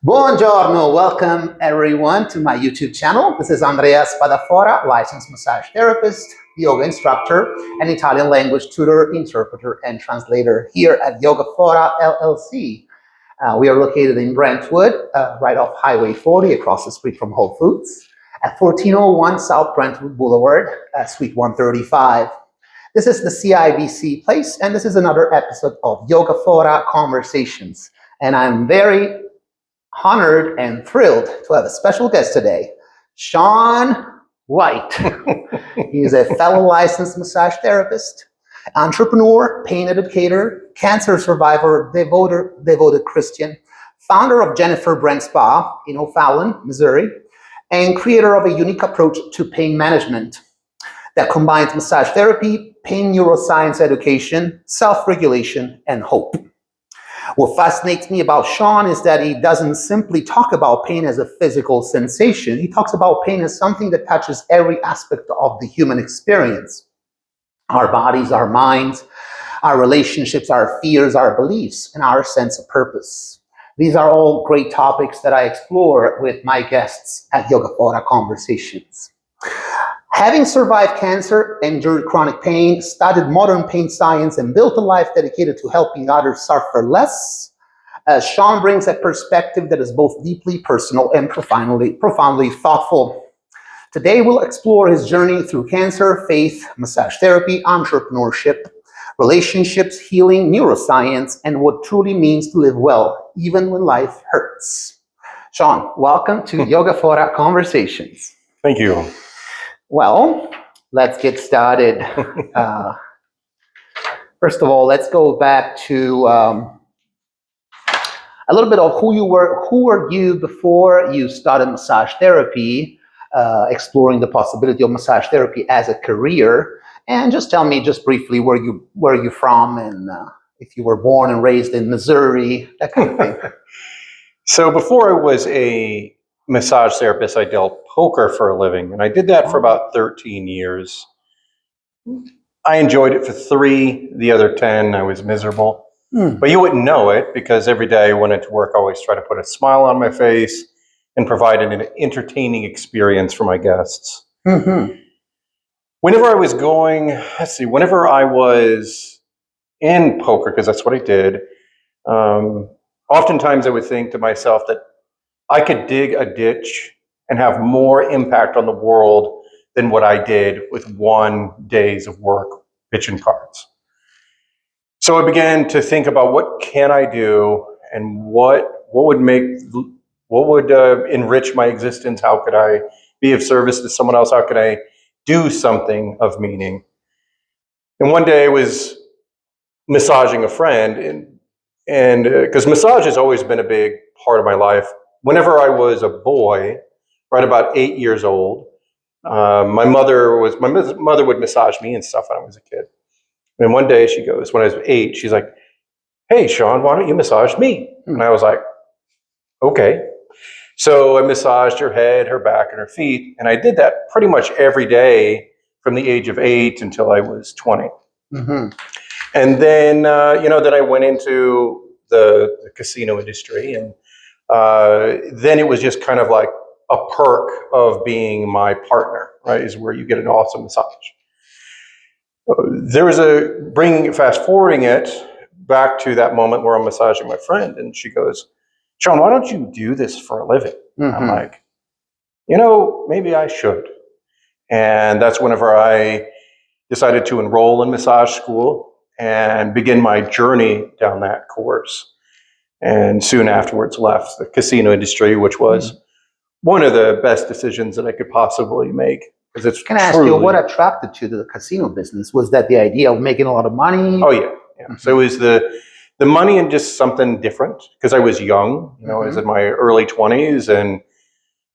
Buongiorno, welcome everyone to my YouTube channel. This is Andrea Spadafora, licensed massage therapist, yoga instructor, and Italian language tutor, interpreter, and translator here at Yogaphora LLC. We are located in Brentwood, right off Highway 40, across the street from Whole Foods, at 1401 South Brentwood Boulevard, Suite 135. This is the CIBC place, and this is another episode of Yogaphora Conversations. And I'm very honored and thrilled to have a special guest today, Shawn White. He is a fellow licensed massage therapist, entrepreneur, pain educator, cancer survivor, devoted Christian, founder of Jennifer Brent Spa in O'Fallon, Missouri, and creator of a unique approach to pain management that combines massage therapy, pain neuroscience education, self-regulation, and hope. What fascinates me about Shawn is that he doesn't simply talk about pain as a physical sensation. He talks about pain as something that touches every aspect of the human experience. Our bodies, our minds, our relationships, our fears, our beliefs, and our sense of purpose. These are all great topics that I explore with my guests at Yogaphora Conversations. Having survived cancer, endured chronic pain, studied modern pain science, and built a life dedicated to helping others suffer less, Shawn brings a perspective that is both deeply personal and profoundly thoughtful. Today, we'll explore his journey through cancer, faith, massage therapy, entrepreneurship, relationships, healing, neuroscience, and what truly means to live well, even when life hurts. Shawn, welcome to Yogaphora Conversations. Thank you. Well, let's get started. First of all, let's go back to a little bit of who you were. Who were you before you started massage therapy, exploring the possibility of massage therapy as a career? And just tell me, just briefly, where you from, and if you were born and raised in Missouri, that kind of thing. So before I was a massage therapist, I dealt poker for a living, and I did that for about 13 years. I enjoyed it for 3. The other 10, I was miserable. But you wouldn't know it, because every day I went into work, I always try to put a smile on my face and provide an entertaining experience for my guests. Mm-hmm. Whenever I was in poker, because that's what I did, oftentimes I would think to myself that I could dig a ditch and have more impact on the world than what I did with 1 day's of work pitching cards. So I began to think about what can I do, and what would enrich my existence. How could I be of service to someone else? How could I do something of meaning? And one day I was massaging a friend, and because massage has always been a big part of my life. Whenever I was a boy, right about 8 years old, my mother would massage me and stuff when I was a kid. And one day she goes, when I was 8, she's like, "Hey, Shawn, why don't you massage me?" And I was like, "Okay." So I massaged her head, her back, and her feet. And I did that pretty much every day from the age of 8 until I was 20. Mm-hmm. And then, then I went into the casino industry, and then it was just kind of like a perk of being my partner, right? Is where you get an awesome massage. There was fast forwarding it back to that moment where I'm massaging my friend, and she goes, "Shawn, why don't you do this for a living?" Mm-hmm. I'm like, maybe I should. And that's whenever I decided to enroll in massage school and begin my journey down that course. And soon afterwards left the casino industry, which was one of the best decisions that I could possibly make. Because it's Can I ask you, what attracted you to the casino business? Was that the idea of making a lot of money? Oh, yeah. Mm-hmm. So it was the money and just something different, because I was young. I was in my early 20s, and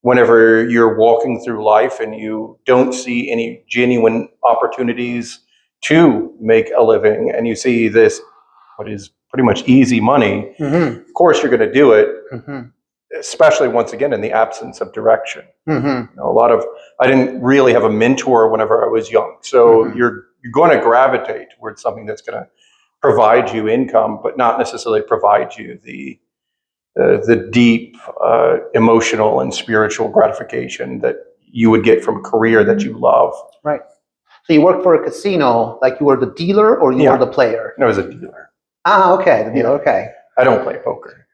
whenever you're walking through life and you don't see any genuine opportunities to make a living, and you see this, what is pretty much easy money, of course you're going to do it, especially once again in the absence of direction. I didn't really have a mentor whenever I was young, so you're going to gravitate towards something that's going to provide you income, but not necessarily provide you the the deep emotional and spiritual gratification that you would get from a career that you love. Right. So you worked for a casino, like you were the dealer or you were the player? I was a dealer. Ah, okay, the dealer, okay. I don't play poker.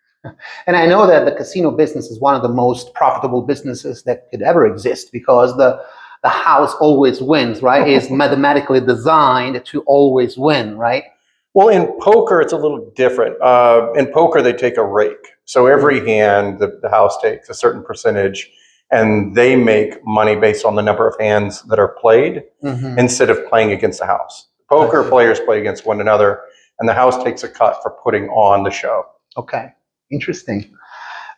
And I know that the casino business is one of the most profitable businesses that could ever exist because the house always wins, right? It's mathematically designed to always win, right? Well, in poker, it's a little different. In poker, they take a rake. So every hand, the house takes a certain percentage, and they make money based on the number of hands that are played instead of playing against the house. Poker players play against one another, and the house takes a cut for putting on the show. Okay, interesting.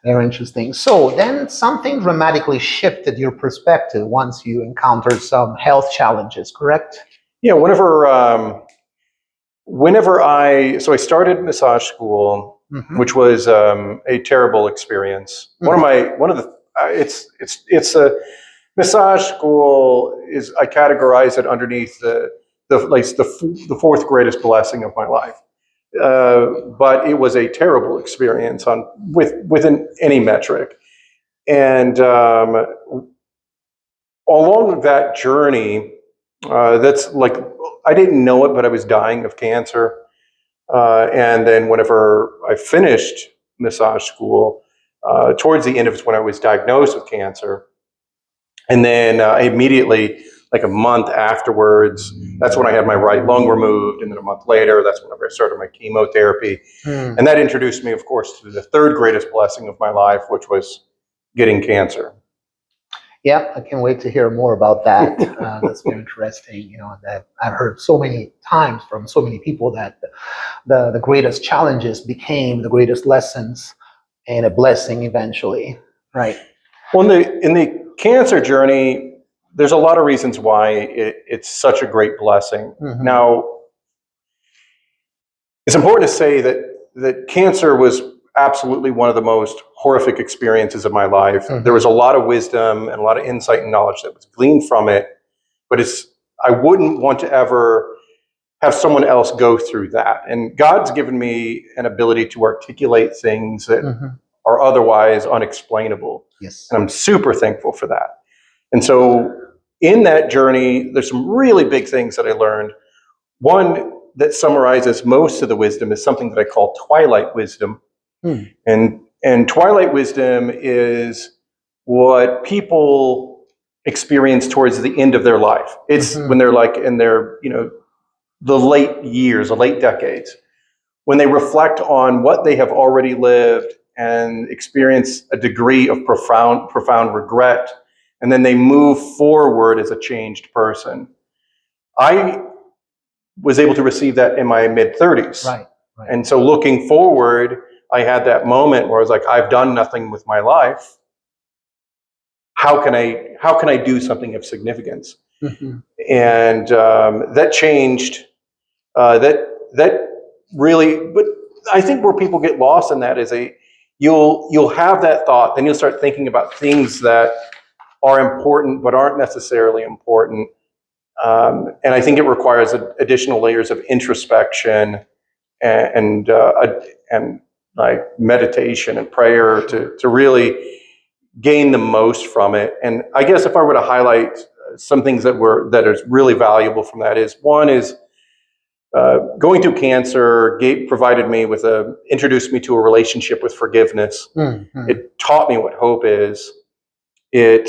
Very interesting. So then something dramatically shifted your perspective once you encountered some health challenges, correct? Yeah, so I started massage school, which was a terrible experience. It's a massage school is, I categorize it underneath the fourth greatest blessing of my life. But it was a terrible experience within any metric. And along that journey, that's like, I didn't know it, but I was dying of cancer. And then whenever I finished massage school, towards the end of it when I was diagnosed with cancer. And then I immediately, like a month afterwards, that's when I had my right lung removed. And then a month later, that's whenever I started my chemotherapy. And that introduced me, of course, to the third greatest blessing of my life, which was getting cancer. Yeah, I can't wait to hear more about that. That's very interesting. You know, that I've heard so many times from so many people that the greatest challenges became the greatest lessons and a blessing eventually. Right. Well, in the cancer journey, there's a lot of reasons why it's such a great blessing. Now, it's important to say that cancer was absolutely one of the most horrific experiences of my life. There was a lot of wisdom and a lot of insight and knowledge that was gleaned from it, but I wouldn't want to ever have someone else go through that. And God's given me an ability to articulate things that are otherwise unexplainable. Yes. And I'm super thankful for that. And so in that journey, there's some really big things that I learned. One that summarizes most of the wisdom is something that I call twilight wisdom. And twilight wisdom is what people experience towards the end of their life. It's when they're like in their, the late years, the late decades, when they reflect on what they have already lived and experience a degree of profound regret, and then they move forward as a changed person. I was able to receive that in my mid-30s. Right. And so looking forward, I had that moment where I was like, I've done nothing with my life. How can I do something of significance? And that changed. That really, but I think where people get lost in that is you'll have that thought, then you'll start thinking about things that are important but aren't necessarily important. And I think it requires additional layers of introspection and like meditation and prayer to really gain the most from it. And I guess if I were to highlight some things that is really valuable from that is, one is going through cancer introduced me to a relationship with forgiveness. It taught me what hope is. In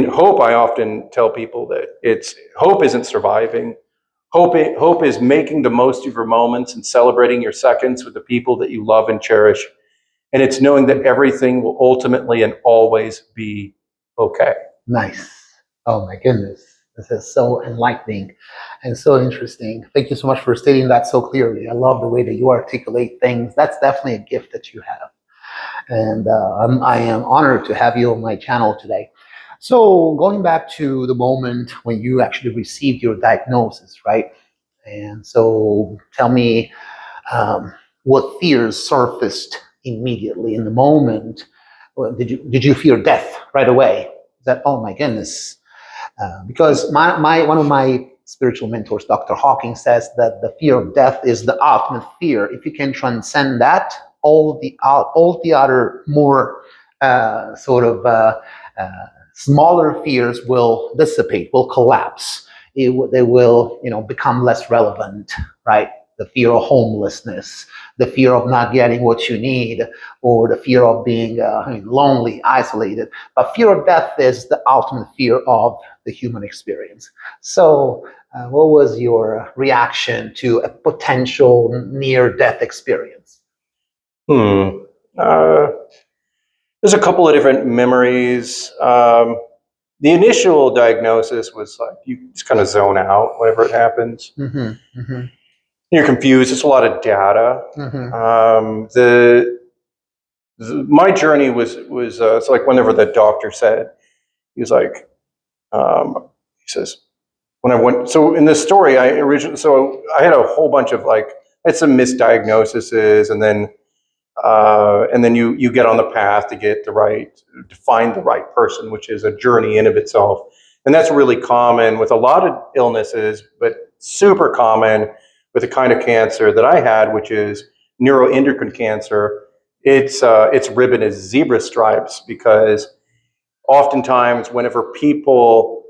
hope, I often tell people that hope isn't surviving. Hope is making the most of your moments and celebrating your seconds with the people that you love and cherish. And it's knowing that everything will ultimately and always be okay. Nice. Oh my goodness. This is so enlightening and so interesting. Thank you so much for stating that so clearly. I love the way that you articulate things. That's definitely a gift that you have. And I am honored to have you on my channel today. So going back to the moment when you actually received your diagnosis, right? And so tell me what fears surfaced immediately in the moment. Well, did you fear death right away? That, oh my goodness. Because one of my spiritual mentors, Dr. Hawking, says that the fear of death is the ultimate fear. If you can transcend that, all the other more smaller fears will dissipate, will collapse. They will, become less relevant, right? The fear of homelessness, the fear of not getting what you need, or the fear of being lonely, isolated. But fear of death is the ultimate fear of the human experience. So, what was your reaction to a potential near-death experience? Hmm. There's a couple of different memories. The initial diagnosis was like you just kind of zone out whenever it happens. Mm-hmm, mm-hmm, You're confused. It's a lot of data. mm-hmm. My journey was it's like whenever the doctor said, he was like, he says, when I went, so in this story, I had a whole bunch of like, I had some misdiagnoses, and then you get on the path to find the right person, which is a journey in of itself. And that's really common with a lot of illnesses, but super common with the kind of cancer that I had, which is neuroendocrine cancer. It's ribbon as zebra stripes because oftentimes whenever people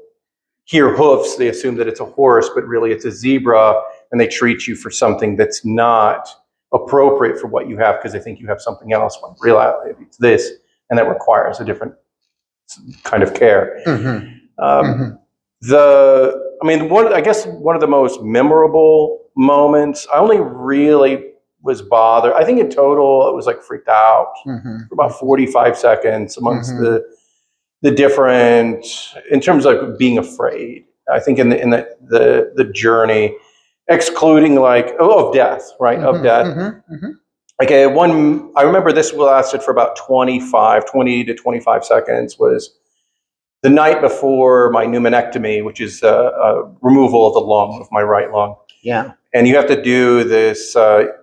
hear hoofs, they assume that it's a horse, but really it's a zebra, and they treat you for something that's not appropriate for what you have because they think you have something else, when reality it's this, and that requires a different kind of care. Mm-hmm. Um, I guess one of the most memorable moments, I only really was bothered. I think in total it was like freaked out Mm-hmm. for about 45 seconds amongst Mm-hmm. the different, in terms of being afraid. I think in the journey, excluding like of death, right? Mm-hmm. Of death. Mm-hmm. Mm-hmm. Okay, I remember this lasted for about 20 to 25 seconds, was the night before my pneumonectomy, which is a removal of the lung, of my right lung. Yeah. And you have to do this,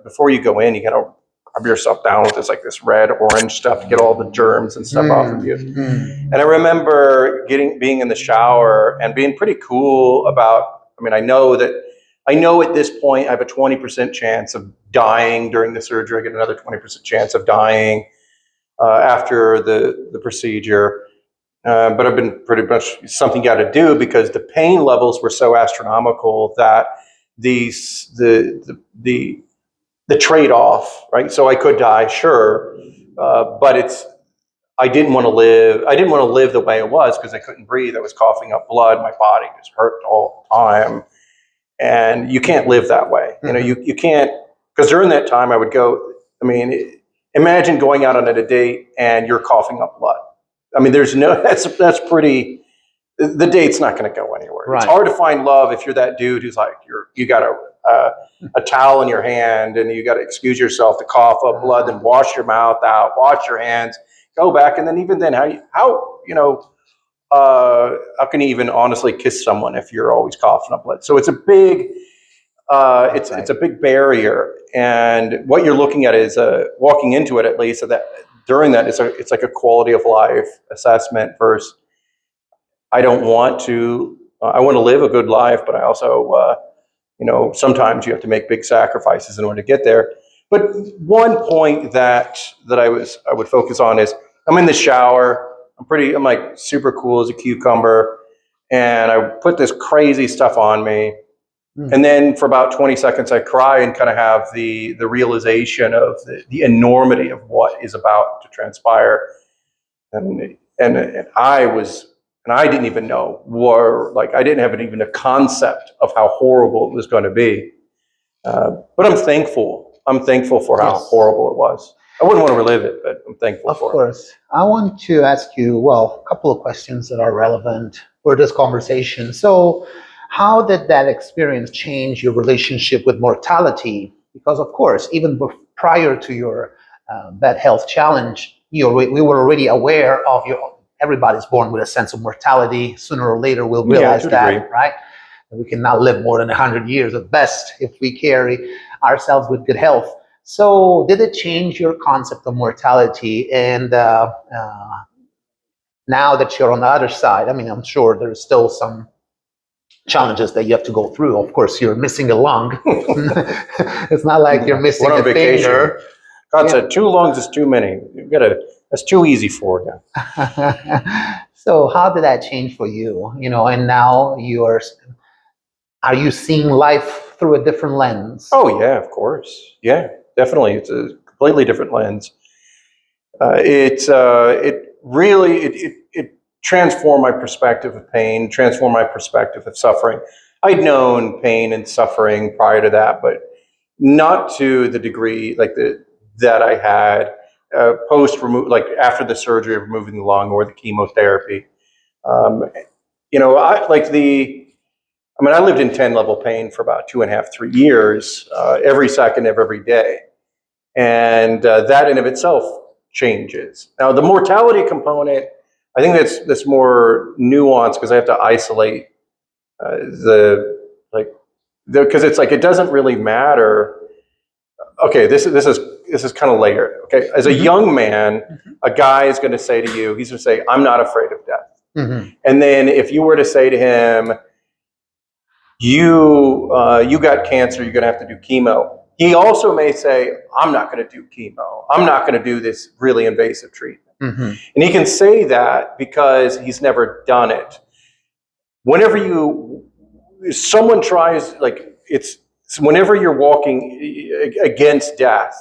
before you go in, you got to rub yourself down with this red, orange stuff to get all the germs and stuff off of you. Mm-hmm. And I remember being in the shower and being pretty cool about, I know at this point I have a 20% chance of dying during the surgery. I get another 20% chance of dying after the procedure. But I've been pretty much something you got to do because the pain levels were so astronomical that the trade-off, right? So I could die, sure, but I didn't want to live. I didn't want to live the way it was because I couldn't breathe. I was coughing up blood. My body just hurt all the time, and you can't live that way. Mm-hmm. You can't, because during that time I would go. Imagine going out on a date and you're coughing up blood. There's no. That's pretty. The date's not going to go anywhere. Right. It's hard to find love if you're that dude who's like you got a towel in your hand and you got to excuse yourself to cough up blood, then wash your mouth out, wash your hands, go back, and then even then, how can you even honestly kiss someone if you're always coughing up blood? So it's a big it's a big barrier, and what you're looking at is walking into it, at least, so that during that it's like a quality of life assessment versus I don't want to. I want to live a good life, but I also, sometimes you have to make big sacrifices in order to get there. But one point that I would focus on is I'm in the shower. I'm like super cool as a cucumber, and I put this crazy stuff on me, and then for about 20 seconds I cry and kind of have the realization of the enormity of what is about to transpire, and I didn't even know, I didn't have even a concept of how horrible it was going to be. But I'm thankful. I'm thankful for how horrible it was. I wouldn't want to relive it, but I'm thankful for it. Of course. I want to ask you, a couple of questions that are relevant for this conversation. So, how did that experience change your relationship with mortality? Because, of course, even prior to your bad health challenge, we were already aware of everybody's born with a sense of mortality. Sooner or later, we'll realize that, right? We cannot live more than 100 years at best if we carry ourselves with good health. So did it change your concept of mortality? And now that you're on the other side, I'm sure there's still some challenges that you have to go through. Of course, you're missing a lung. It's not like you're missing a finger. God Yeah. said 2 lungs is too many. That's too easy for you. So how did that change for you? And now are you seeing life through a different lens? Oh yeah, of course. Yeah, definitely. It's a completely different lens. It transformed my perspective of pain, transformed my perspective of suffering. I'd known pain and suffering prior to that, but not to the degree that I had like after the surgery of removing the lung or the chemotherapy. Um, I lived in 10-level pain for about 2.5, 3 years, every second of every day. And that in of itself changes. Now, the mortality component, I think that's more nuanced because I have to isolate because it's like it doesn't really matter. Okay, this is kind of layered. Okay, as a young man, a guy is going to say to you, he's going to say, "I'm not afraid of death." And then if you were to say to him, you got cancer, you're going to have to do chemo. He also may say, I'm not going to do chemo. I'm not going to do this really invasive treatment. And he can say that because he's never done it. Whenever someone tries, whenever you're walking against death,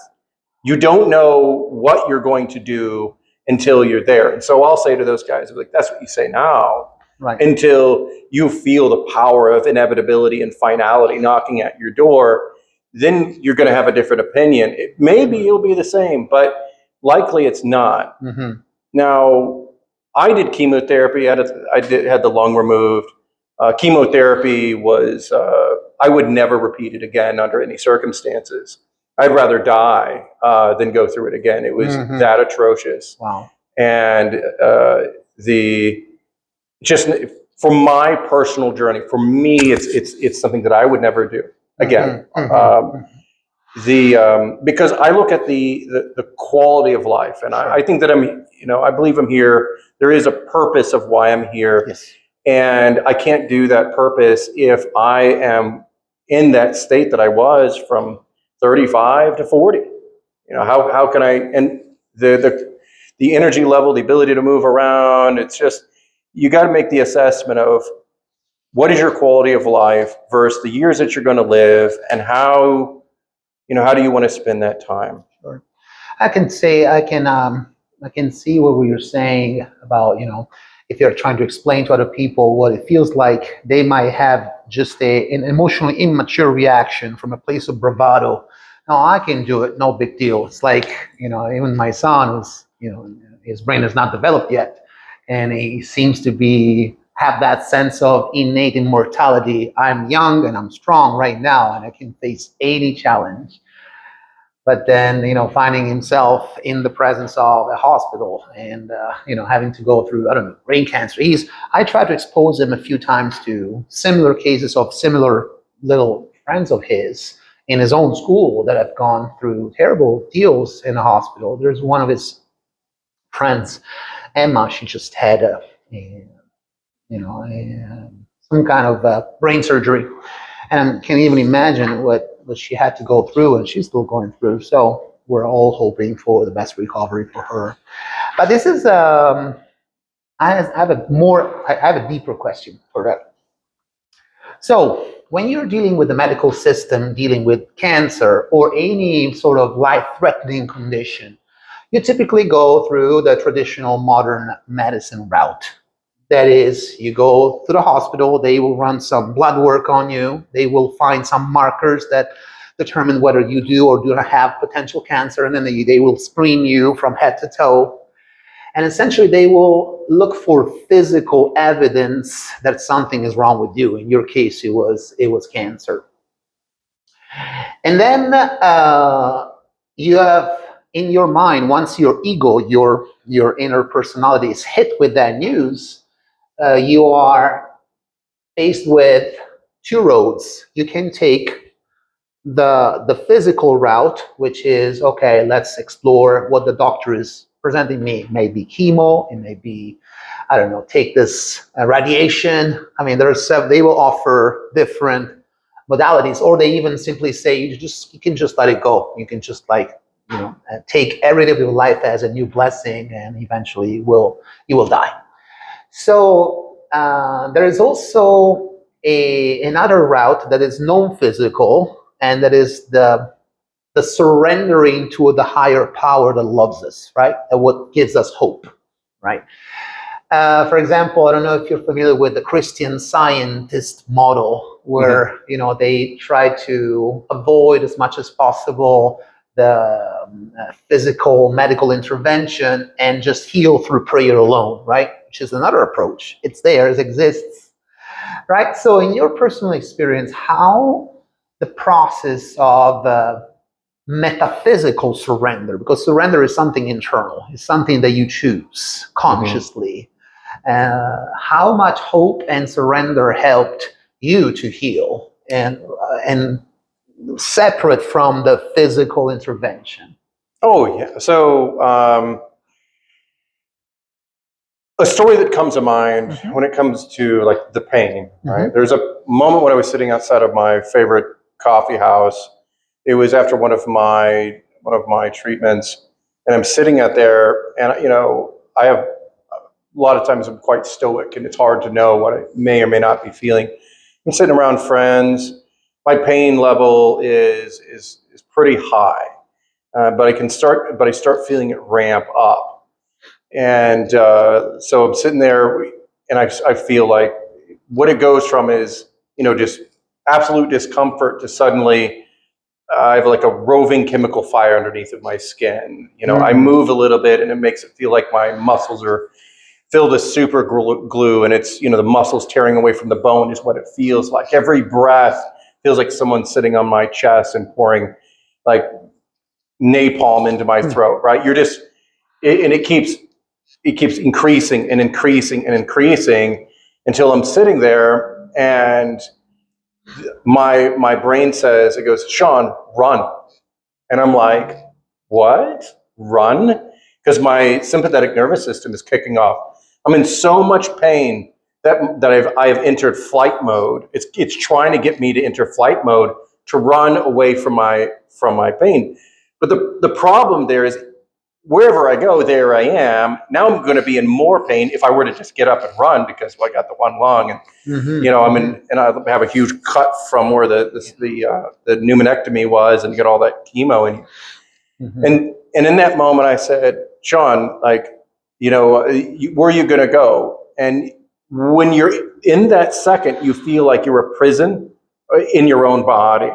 you don't know what you're going to do until you're there. And so I'll say to those guys, like, that's what you say now. Right. Until you feel the power of inevitability and finality knocking at your door, then you're going to have a different opinion. Maybe it'll be the same, but likely it's not. Now, I did chemotherapy. I had the lung removed. Chemotherapy was, I would never repeat it again under any circumstances. I'd rather die than go through it again. It was that atrocious. Wow. And just for my personal journey, for me, it's something that I would never do again. Because I look at the quality of life, and I think that I believe I'm here. There is a purpose of why I'm here. Yes. And I can't do that purpose if I am in that state that I was from 35 to 40. How can I, and the energy level, the ability to move around, it's just, you got to make the assessment of what is your quality of life versus the years that you're going to live, and how do you want to spend that time? Sure. I can see what you're saying about, if you're trying to explain to other people what it feels like, they might have just an emotionally immature reaction from a place of bravado. No, I can do it, no big deal. It's like, even my son, his brain is not developed yet, and he seems to have that sense of innate immortality. I'm young and I'm strong right now, and I can face any challenge. But then, finding himself in the presence of a hospital and, having to go through, I don't know, brain cancer. I tried to expose him a few times to similar cases of similar little friends of his in his own school that have gone through terrible deals in a hospital. There's one of his friends, Emma. She just had some kind of brain surgery, and can't even imagine what she had to go through, and she's still going through. So we're all hoping for the best recovery for her. But this is I have a deeper question for that. So when you're dealing with the medical system, dealing with cancer or any sort of life-threatening condition, you typically go through the traditional modern medicine route. That is, you go to the hospital, they will run some blood work on you, they will find some markers that determine whether you do or do not have potential cancer, and then they will screen you from head to toe. And essentially, they will look for physical evidence that something is wrong with you. In your case, it was cancer. And then you have in your mind, once your ego, your inner personality is hit with that news, you are faced with two roads. You can take the physical route, which is, okay, let's explore what the doctor is presenting me. It may be chemo, it may be, I don't know, take this radiation. I mean, they will offer different modalities, or they even simply say you can just let it go. You can just take every day of your life as a new blessing, and eventually you will die. So there is also another route that is non-physical, and that is the surrendering to the higher power that loves us, right? And what gives us hope, right? For example, I don't know if you're familiar with the Christian Scientist model, where they try to avoid as much as possible the physical medical intervention and just heal through prayer alone, right? Which is another approach. It's there, it exists, right? So, in your personal experience, how the process of metaphysical surrender, because surrender is something internal, it's something that you choose consciously. How much hope and surrender helped you to heal and separate from the physical intervention? Oh, yeah. So, a story that comes to mind when it comes to like the pain, right? There's a moment when I was sitting outside of my favorite coffee house. It was after one of my treatments, and I'm sitting out there, and I have a lot of times I'm quite stoic, and it's hard to know what I may or may not be feeling. I'm sitting around friends. My pain level is pretty high, but I start feeling it ramp up. And so I'm sitting there, and I feel like what it goes from is, just absolute discomfort to suddenly I have like a roving chemical fire underneath of my skin. I move a little bit, and it makes it feel like my muscles are filled with super glue, and it's, the muscles tearing away from the bone is what it feels like. Every breath feels like someone's sitting on my chest and pouring like napalm into my throat, right? And it keeps increasing and increasing and increasing until I'm sitting there, and my brain says, it goes, "Shawn, run." And I'm like, "What? Run?" Because my sympathetic nervous system is kicking off. I'm in so much pain that I have entered flight mode. It's trying to get me to enter flight mode to run away from my pain. But the problem there is, wherever I go, there I am. Now I'm going to be in more pain if I were to just get up and run, because I got the one lung, and I'm in, and I have a huge cut from where the pneumonectomy was, and get all that chemo in. And in that moment, I said, "Shawn, like, where are you going to go?" And when you're in that second, you feel like you're a prison in your own body.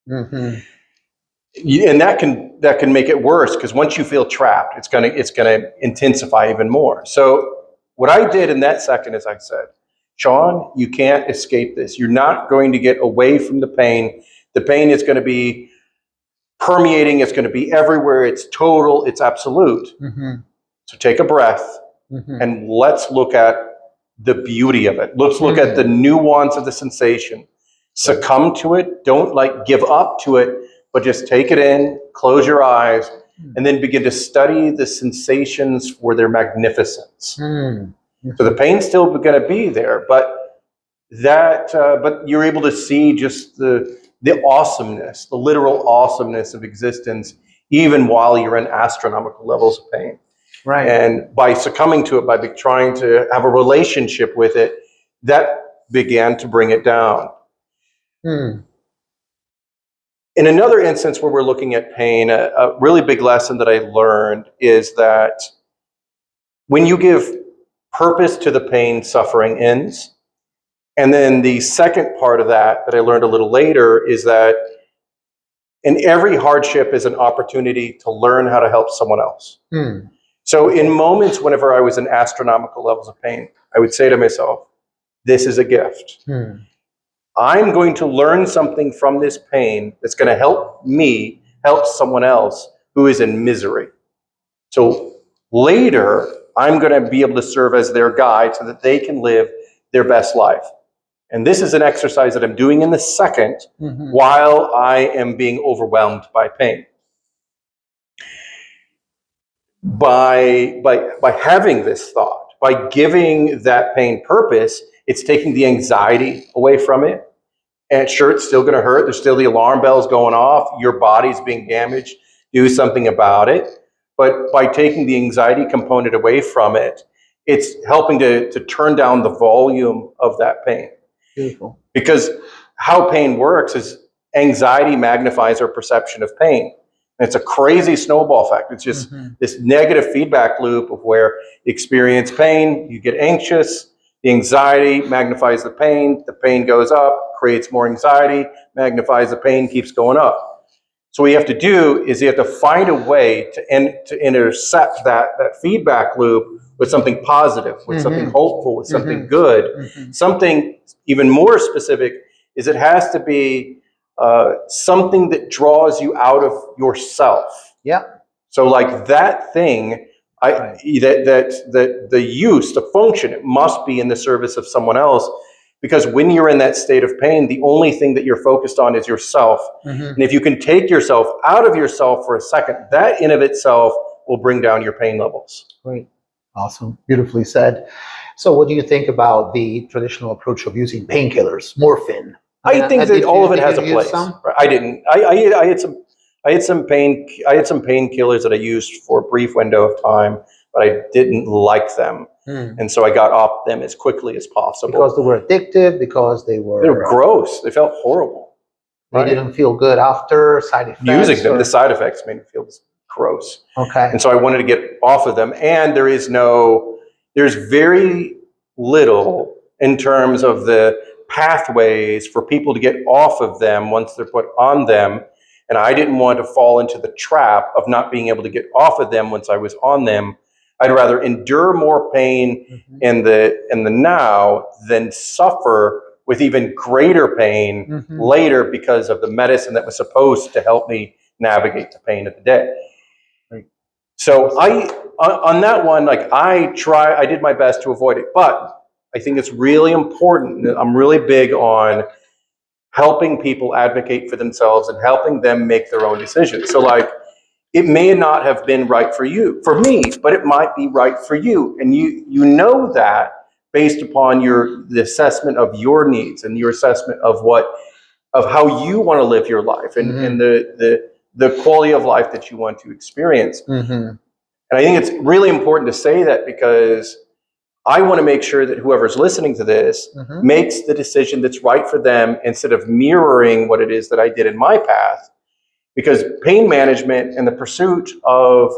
And that can make it worse, because once you feel trapped, it's gonna intensify even more. So what I did in that second is I said, "Shawn, you can't escape this. You're not going to get away from the pain. The pain is going to be permeating. It's going to be everywhere. It's total. It's absolute. So take a breath, and let's look at the beauty of it. Let's look at the nuance of the sensation. Succumb to it. Don't give up to it, but just take it in, close your eyes, and then begin to study the sensations for their magnificence." So the pain's still going to be there, but you're able to see just the awesomeness, the literal awesomeness of existence, even while you're in astronomical levels of pain. Right. And by succumbing to it, by trying to have a relationship with it, that began to bring it down. In another instance where we're looking at pain, a really big lesson that I learned is that when you give purpose to the pain, suffering ends. And then the second part of that I learned a little later is that in every hardship is an opportunity to learn how to help someone else. So in moments whenever I was in astronomical levels of pain, I would say to myself, this is a gift. I'm going to learn something from this pain that's going to help me help someone else who is in misery. So later, I'm going to be able to serve as their guide so that they can live their best life. And this is an exercise that I'm doing in the second while I am being overwhelmed by pain. By having this thought, by giving that pain purpose, it's taking the anxiety away from it. And sure, it's still going to hurt. There's still the alarm bells going off. Your body's being damaged. do something about it. But by taking the anxiety component away from it, it's helping to turn down the volume of that pain. Beautiful. Because how pain works is anxiety magnifies our perception of pain. And it's a crazy snowball effect. It's just this negative feedback loop of where you experience pain, you get anxious, the anxiety magnifies the pain goes up, creates more anxiety, magnifies the pain, keeps going up. So what you have to do is you have to find a way to intercept that feedback loop with something positive, with something hopeful, with something good. Something even more specific is it has to be something that draws you out of yourself. Yeah. So like that thing, that the use, the function, it must be in the service of someone else. Because when you're in that state of pain, the only thing that you're focused on is yourself. And if you can take yourself out of yourself for a second, that in of itself will bring down your pain levels. Great. Awesome. Beautifully said. So what do you think about the traditional approach of using painkillers, morphine? I think that all of it has a place. I didn't. I had some painkillers that I used for a brief window of time, but I didn't like them. And so I got off them as quickly as possible. Because they were addictive, because they were gross. They felt horrible. They didn't feel good after, side effects. Using them, the side effects made me feel gross. Okay. And so I wanted to get off of them. And there's very little in terms of the pathways for people to get off of them once they're put on them. And I didn't want to fall into the trap of not being able to get off of them once I was on them. I'd rather endure more pain in the now than suffer with even greater pain later because of the medicine that was supposed to help me navigate the pain of the day. Right. So on that one, like I did my best to avoid it, but I think it's really important. I'm really big on helping people advocate for themselves and helping them make their own decisions. So like, it may not have been right for me, but it might be right for you. And you know that based upon the assessment of your needs and your assessment of how you want to live your life and the quality of life that you want to experience. And I think it's really important to say that because I want to make sure that whoever's listening to this makes the decision that's right for them instead of mirroring what it is that I did in my path. Because pain management and the pursuit of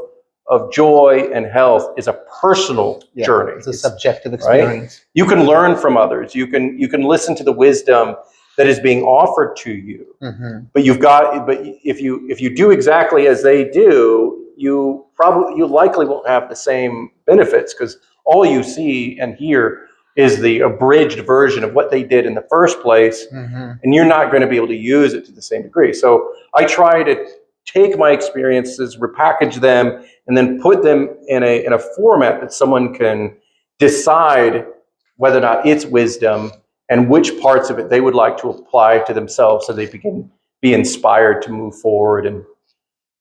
joy and health is a personal journey. It's a subjective experience. Right? You can learn from others. You can listen to the wisdom that is being offered to you. But if you do exactly as they do, you likely won't have the same benefits because all you see and hear is the abridged version of what they did in the first place, and you're not going to be able to use it to the same degree. So I try to take my experiences, repackage them, and then put them in a format that someone can decide whether or not it's wisdom and which parts of it they would like to apply to themselves so they can be inspired to move forward and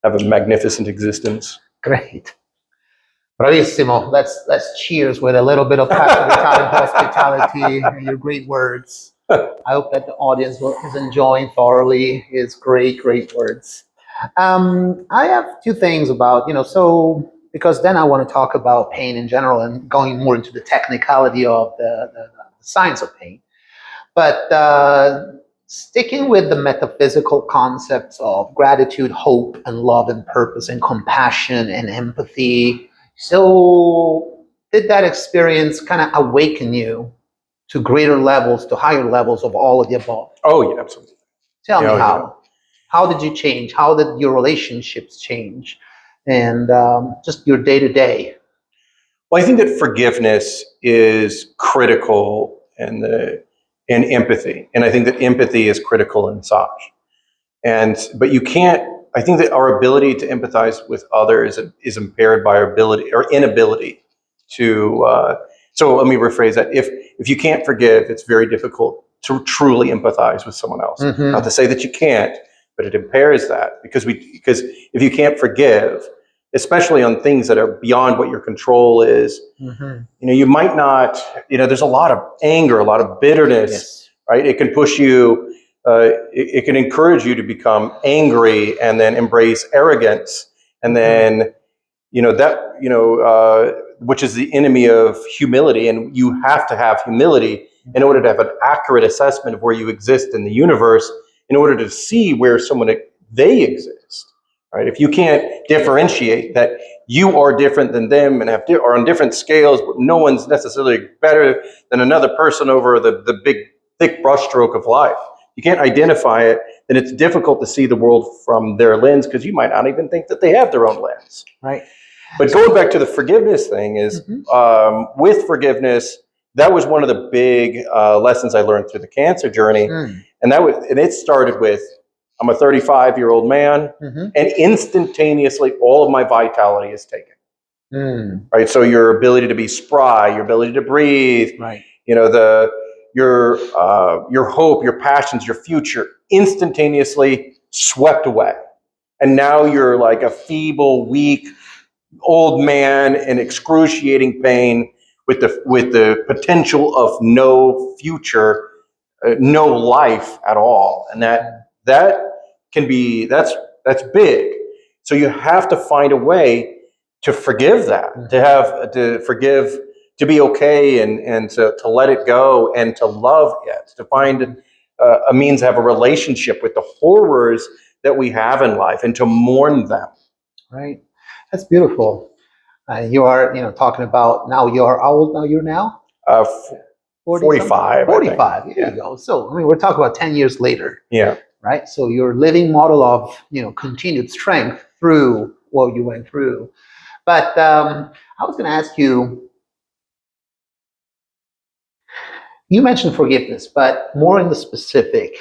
have a magnificent existence. Great. Bravissimo. Let's cheers with a little bit of Italian hospitality and your great words. I hope that the audience is enjoying thoroughly his great words. I have two things about, because then I want to talk about pain in general and going more into the technicality of the science of pain. But sticking with the metaphysical concepts of gratitude, hope, and love and purpose and compassion and empathy. So did that experience kind of awaken you to greater levels, to higher levels of all of the above? Oh, yeah, absolutely. Tell me how. How did you change? How did your relationships change? And just your day-to-day? Well, I think that forgiveness is critical in empathy. And I think that empathy is critical in massage. But you can't, I think that our ability to empathize with others is impaired by our ability or inability to, so let me rephrase that. If you can't forgive, it's very difficult to truly empathize with someone else. Not to say that you can't, but it impairs that because if you can't forgive, especially on things that are beyond what your control is, you might not, there's a lot of anger, a lot of bitterness, right? It can push you it can encourage you to become angry and then embrace arrogance, and then which is the enemy of humility. And you have to have humility in order to have an accurate assessment of where you exist in the universe, in order to see where they exist. Right? If you can't differentiate that you are different than them and are on different scales, but no one's necessarily better than another person over the big thick brushstroke of life. You can't identify it, then it's difficult to see the world from their lens, because you might not even think that they have their own lens. Right. But going back to the forgiveness thing is, with forgiveness, that was one of the big lessons I learned through the cancer journey. And it started with, I'm a 35-year-old man, and instantaneously all of my vitality is taken. Right. So your ability to be spry, your ability to breathe, right. Your hope, your passions, your future, instantaneously swept away. And now you're like a feeble, weak, old man in excruciating pain with the potential of no future, no life at all. And that's big. So you have to find a way to forgive that, to forgive, to be okay, and to let it go, and to love it, to find a means to have a relationship with the horrors that we have in life, and to mourn them. Right. That's beautiful. You are, talking about now. How old now? You're now 45. 45. There you go. So we're talking about 10 years later. Yeah. Right. So you're living model of continued strength through what you went through. But I was going to ask you. You mentioned forgiveness, but more in the specific.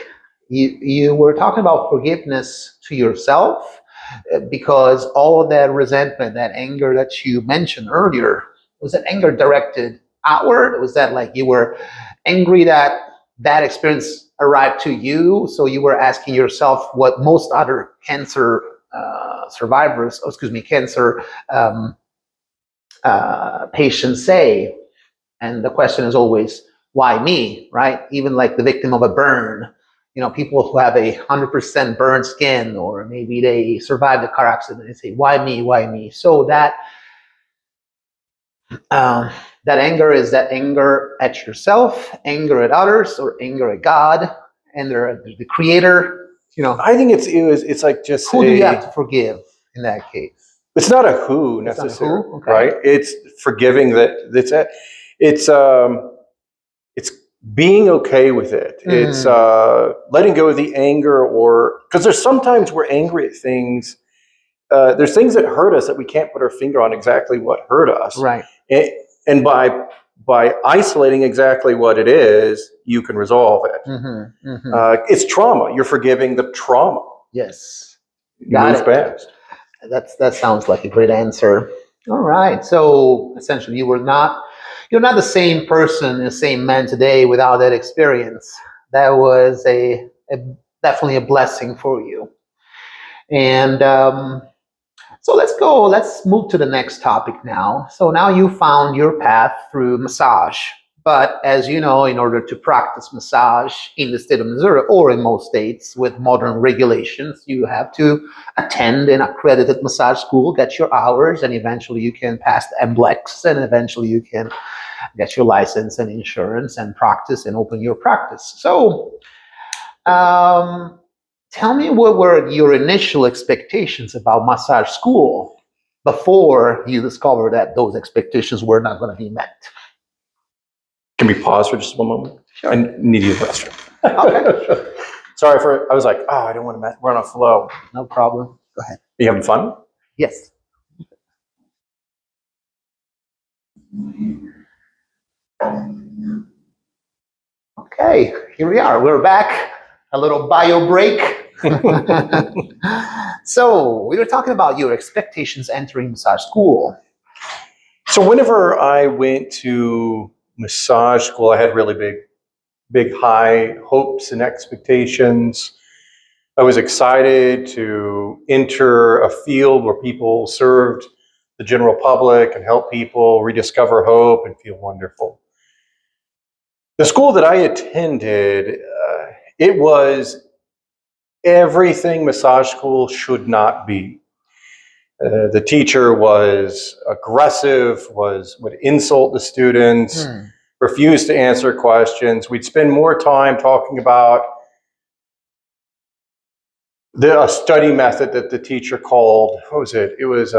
You were talking about forgiveness to yourself, because all of that resentment, that anger that you mentioned earlier, was that anger directed outward? Was that like you were angry that that experience arrived to you, so you were asking yourself what most other cancer cancer patients say? And the question is always, why me, right? Even like the victim of a burn, people who have 100% burned skin, or maybe they survived a car accident, they say, why me, why me? So that anger, is that anger at yourself, anger at others, or anger at God and the creator? I think it's like just who do you have to forgive in that case? It's not a who necessarily, Okay. right? It's forgiving it's being okay with it. It's letting go of the anger, or because there's sometimes we're angry at things. There's things that hurt us that we can't put our finger on exactly what hurt us. Right. And by isolating exactly what it is, you can resolve it. It's trauma. You're forgiving the trauma. Yes. Move past. That sounds like a great answer. All right. So essentially, you're not the same person, the same man today without that experience. That was definitely a blessing for you. And so let's move to the next topic now. So now you found your path through massage. But as you know, in order to practice massage in the state of Missouri, or in most states with modern regulations, you have to attend an accredited massage school, get your hours, and eventually you can pass the MBLEX, and eventually you can get your license and insurance and practice and open your practice. So tell me, what were your initial expectations about massage school before you discovered that those expectations were not going to be met? Can we pause for just one moment? Sure. I need to use the restroom. Okay. Sorry I was like, I don't want to run off flow. No problem. Go ahead. Are you having fun? Yes. Okay, here we are. We're back. A little bio break. So we were talking about your expectations entering massage school. So whenever I went to massage school, I had really big high hopes and expectations. I was excited to enter a field where people served the general public and help people rediscover hope and feel wonderful. The school that I attended, it was everything massage school should not be. The teacher was aggressive, would insult the students, refused to answer questions. We'd spend more time talking about a study method that the teacher called, what was it? It was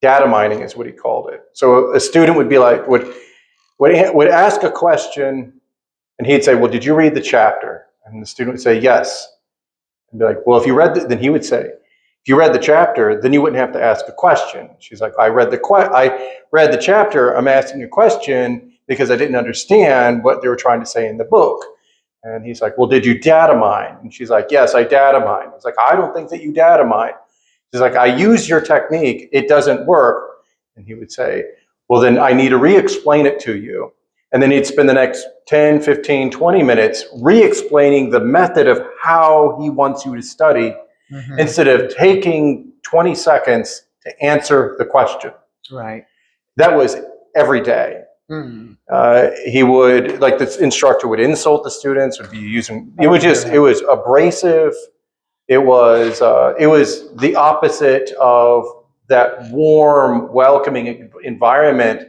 data mining is what he called it. So a student would be like, would ask a question, and he'd say, well, did you read the chapter? And the student would say, yes. And be like, well, if you read then he would say, if you read the chapter, then you wouldn't have to ask a question. She's like, I read the chapter, I'm asking a question because I didn't understand what they were trying to say in the book. And he's like, well, did you data mine? And she's like, yes, I data mine. He's like, I don't think that you data mine. She's like, I use your technique, it doesn't work. And he would say, well, then I need to re-explain it to you. And then he'd spend the next 10, 15, 20 minutes re-explaining the method of how he wants you to study instead of taking 20 seconds to answer the question. Right. That was every day. He would, like the instructor would insult the students, would be using, it was abrasive. It was the opposite of that warm, welcoming environment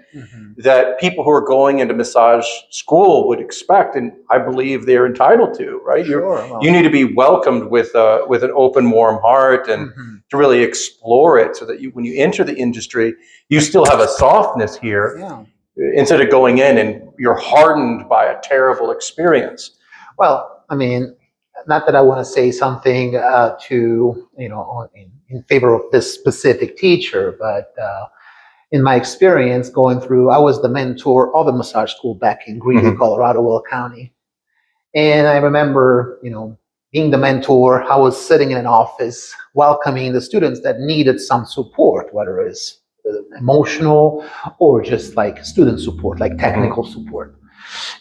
that people who are going into massage school would expect, and I believe they're entitled to, right? You need to be welcomed with an open, warm heart and to really explore it so that when you enter the industry, you still have a softness here instead of going in and you're hardened by a terrible experience. Well, I mean, not that I want to say something in favor of this specific teacher, but in my experience going through, I was the mentor of a massage school back in Greeley, Colorado, Will County. And I remember, being the mentor, I was sitting in an office welcoming the students that needed some support, whether it's emotional or just like student support, like technical support.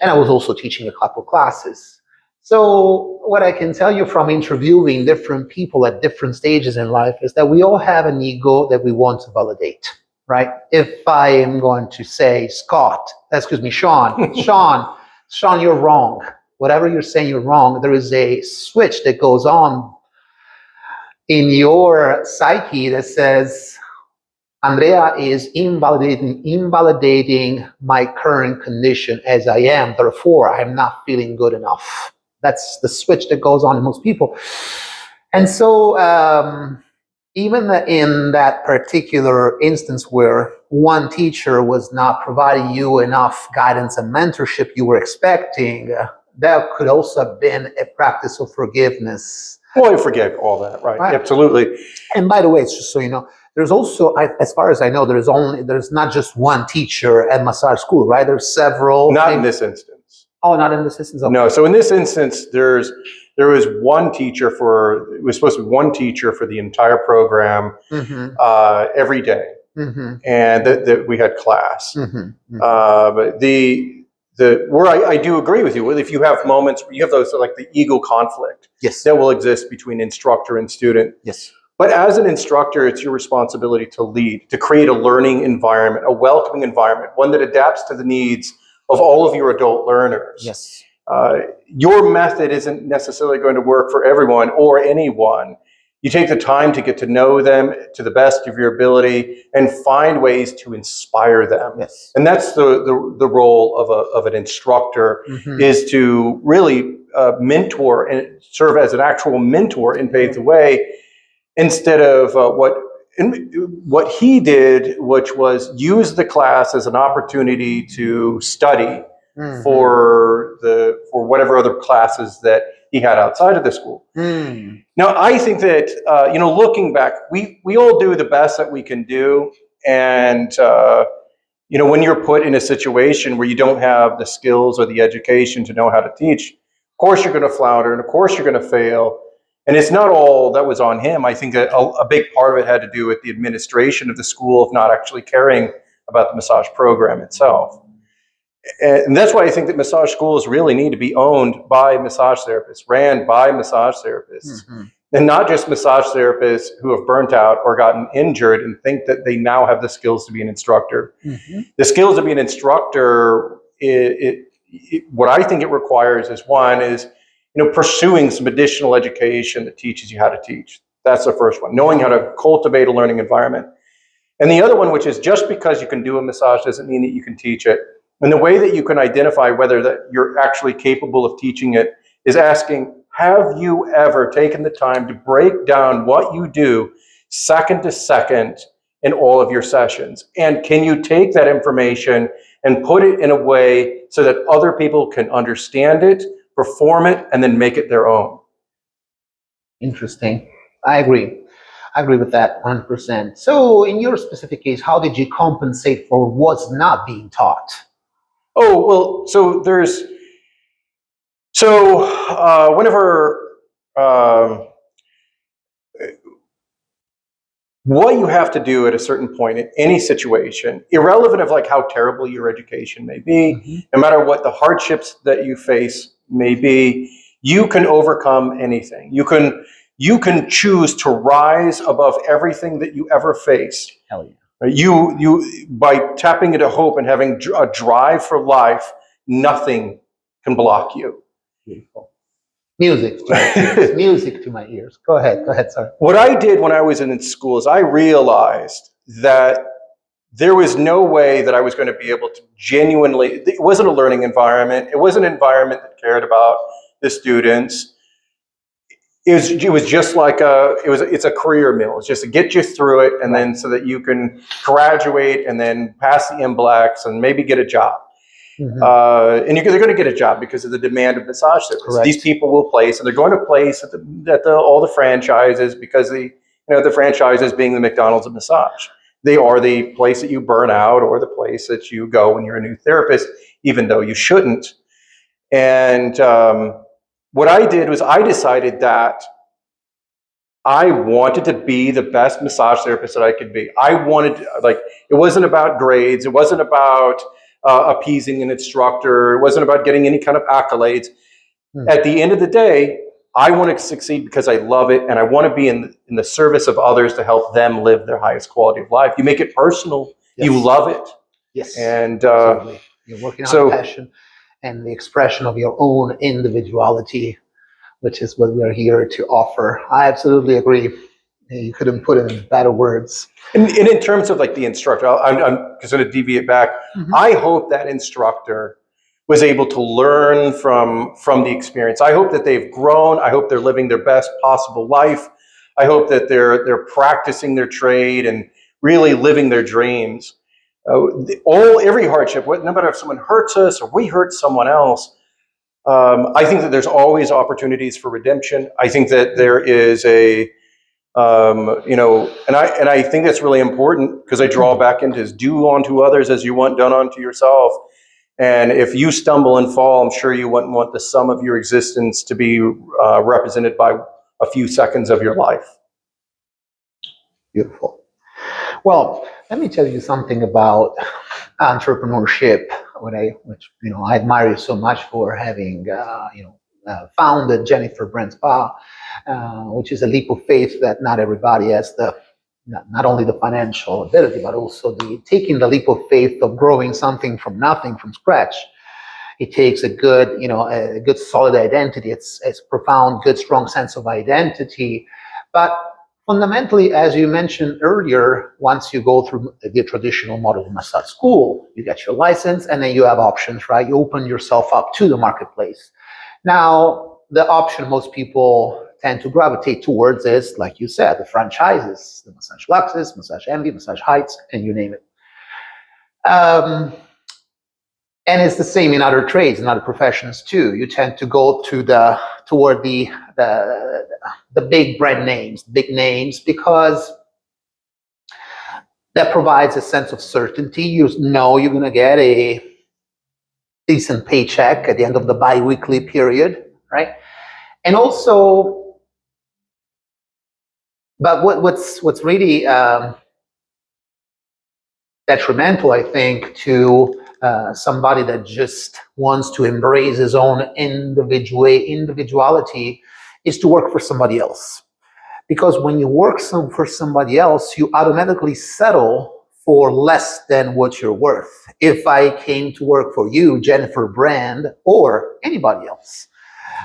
And I was also teaching a couple classes. So what I can tell you from interviewing different people at different stages in life is that we all have an ego that we want to validate, right? If I am going to say, Shawn, you're wrong. Whatever you're saying, you're wrong. There is a switch that goes on in your psyche that says, Andrea is invalidating my current condition as I am. Therefore, I'm not feeling good enough. That's the switch that goes on in most people. And so even in that particular instance where one teacher was not providing you enough guidance and mentorship you were expecting, that could also have been a practice of forgiveness. Well, I forgive all that, right? Absolutely. And by the way, it's just so you know, there's also, as far as I know, there's not just one teacher at massage school, right? There's several. Not in this instance. Oh, not in this instance? Okay. No, so in this instance, there was one teacher it was supposed to be one teacher for the entire program every day. And that we had class. But where I do agree with you, if you have moments, you have those like the ego conflict that will exist between instructor and student. Yes. But as an instructor, it's your responsibility to lead, to create a learning environment, a welcoming environment, one that adapts to the needs of all of your adult learners. Yes. Your method isn't necessarily going to work for everyone or anyone. You take the time to get to know them to the best of your ability and find ways to inspire them. Yes. And that's the role of an instructor, is to really mentor and serve as an actual mentor and pave the way, instead of what he did, which was use the class as an opportunity to study for whatever other classes that he had outside of the school. Now, I think that looking back, we all do the best that we can do, and when you're put in a situation where you don't have the skills or the education to know how to teach, of course you're going to flounder, and of course you're going to fail. And it's not all that was on him. I think that a big part of it had to do with the administration of the school of not actually caring about the massage program itself. And that's why I think that massage schools really need to be owned by massage therapists, ran by massage therapists, and not just massage therapists who have burnt out or gotten injured and think that they now have the skills to be an instructor. The skills to be an instructor, what I think it requires is pursuing some additional education that teaches you how to teach. That's the first one, knowing how to cultivate a learning environment. And the other one, which is just because you can do a massage doesn't mean that you can teach it. And the way that you can identify whether that you're actually capable of teaching it is asking, have you ever taken the time to break down what you do second to second in all of your sessions? And can you take that information and put it in a way so that other people can understand it, perform it, and then make it their own? Interesting. I agree. I agree with that 100%. So, in your specific case, how did you compensate for what's not being taught? Oh, well, whenever, what you have to do at a certain point in any situation, irrelevant of like how terrible your education may be, no matter what the hardships that you face may be, you can overcome anything. You can choose to rise above everything that you ever faced. Hell yeah. You by tapping into hope and having a drive for life, nothing can block you. Beautiful. Music to my ears. Music to my ears. Go ahead, sorry. What I did when I was in school is I realized that there was no way that I was going to be able to genuinely, it wasn't a learning environment. It wasn't an environment that cared about the students. It was just like it's a career mill. It's just to get you through it, and then so that you can graduate and then pass the MBLEX and maybe get a job. And they're going to get a job because of the demand of massage service. Correct. These people will place, and they're going to place at all the franchises because the franchises being the McDonald's of massage. They are the place that you burn out or the place that you go when you're a new therapist, even though you shouldn't. And what I did was I decided that I wanted to be the best massage therapist that I could be. I wanted, it wasn't about grades. It wasn't about appeasing an instructor. It wasn't about getting any kind of accolades. At the end of the day, I want to succeed because I love it, and I want to be in the service of others to help them live their highest quality of life. You make it personal. Yes. You love it. Yes. And absolutely. You're working on passion and the expression of your own individuality, which is what we're here to offer. I absolutely agree. You couldn't put it in better words. And in terms of like the instructor, I'm just going to deviate back. I hope that instructor was able to learn from the experience. I hope that they've grown. I hope they're living their best possible life. I hope that they're practicing their trade and really living their dreams. Every hardship, no matter if someone hurts us or we hurt someone else, I think that there's always opportunities for redemption. I think that there is and I think that's really important because I draw back into do unto others as you want done unto yourself. And if you stumble and fall, I'm sure you wouldn't want the sum of your existence to be represented by a few seconds of your life. Beautiful. Well, let me tell you something about entrepreneurship, which I admire you so much for having founded Jennifer Brand Spa, which is a leap of faith that not everybody has not only the financial ability, but also taking the leap of faith of growing something from nothing, from scratch. It takes a good solid identity. It's profound, good, strong sense of identity. But fundamentally, as you mentioned earlier, once you go through the traditional model of massage school, you get your license, and then you have options, right? You open yourself up to the marketplace. Now, the option most people tend to gravitate towards is, like you said, the franchises, the Massage Luxus, Massage Envy, Massage Heights, and you name it. And it's the same in other trades, in other professions too. You tend to go toward the big brand names, big names, because that provides a sense of certainty. You know you're going to get a decent paycheck at the end of the bi-weekly period, right? And also, but what's really detrimental, I think, to somebody that just wants to embrace his own individuality is to work for somebody else. Because when you work for somebody else, you automatically settle for less than what you're worth. If I came to work for you, Jennifer Brand, or anybody else,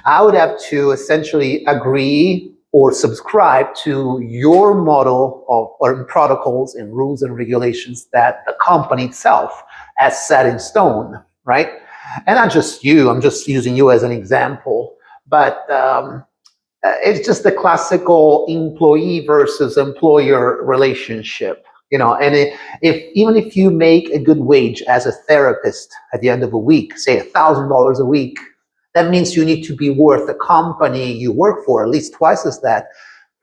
I would have to essentially agree or subscribe to your model of or protocols and rules and regulations that the company itself has set in stone, right? And not just you, I'm just using you as an example, but it's just the classical employee versus employer relationship, and if even if you make a good wage as a therapist at the end of a week, say $1,000 a week, that means you need to be worth the company you work for at least twice as that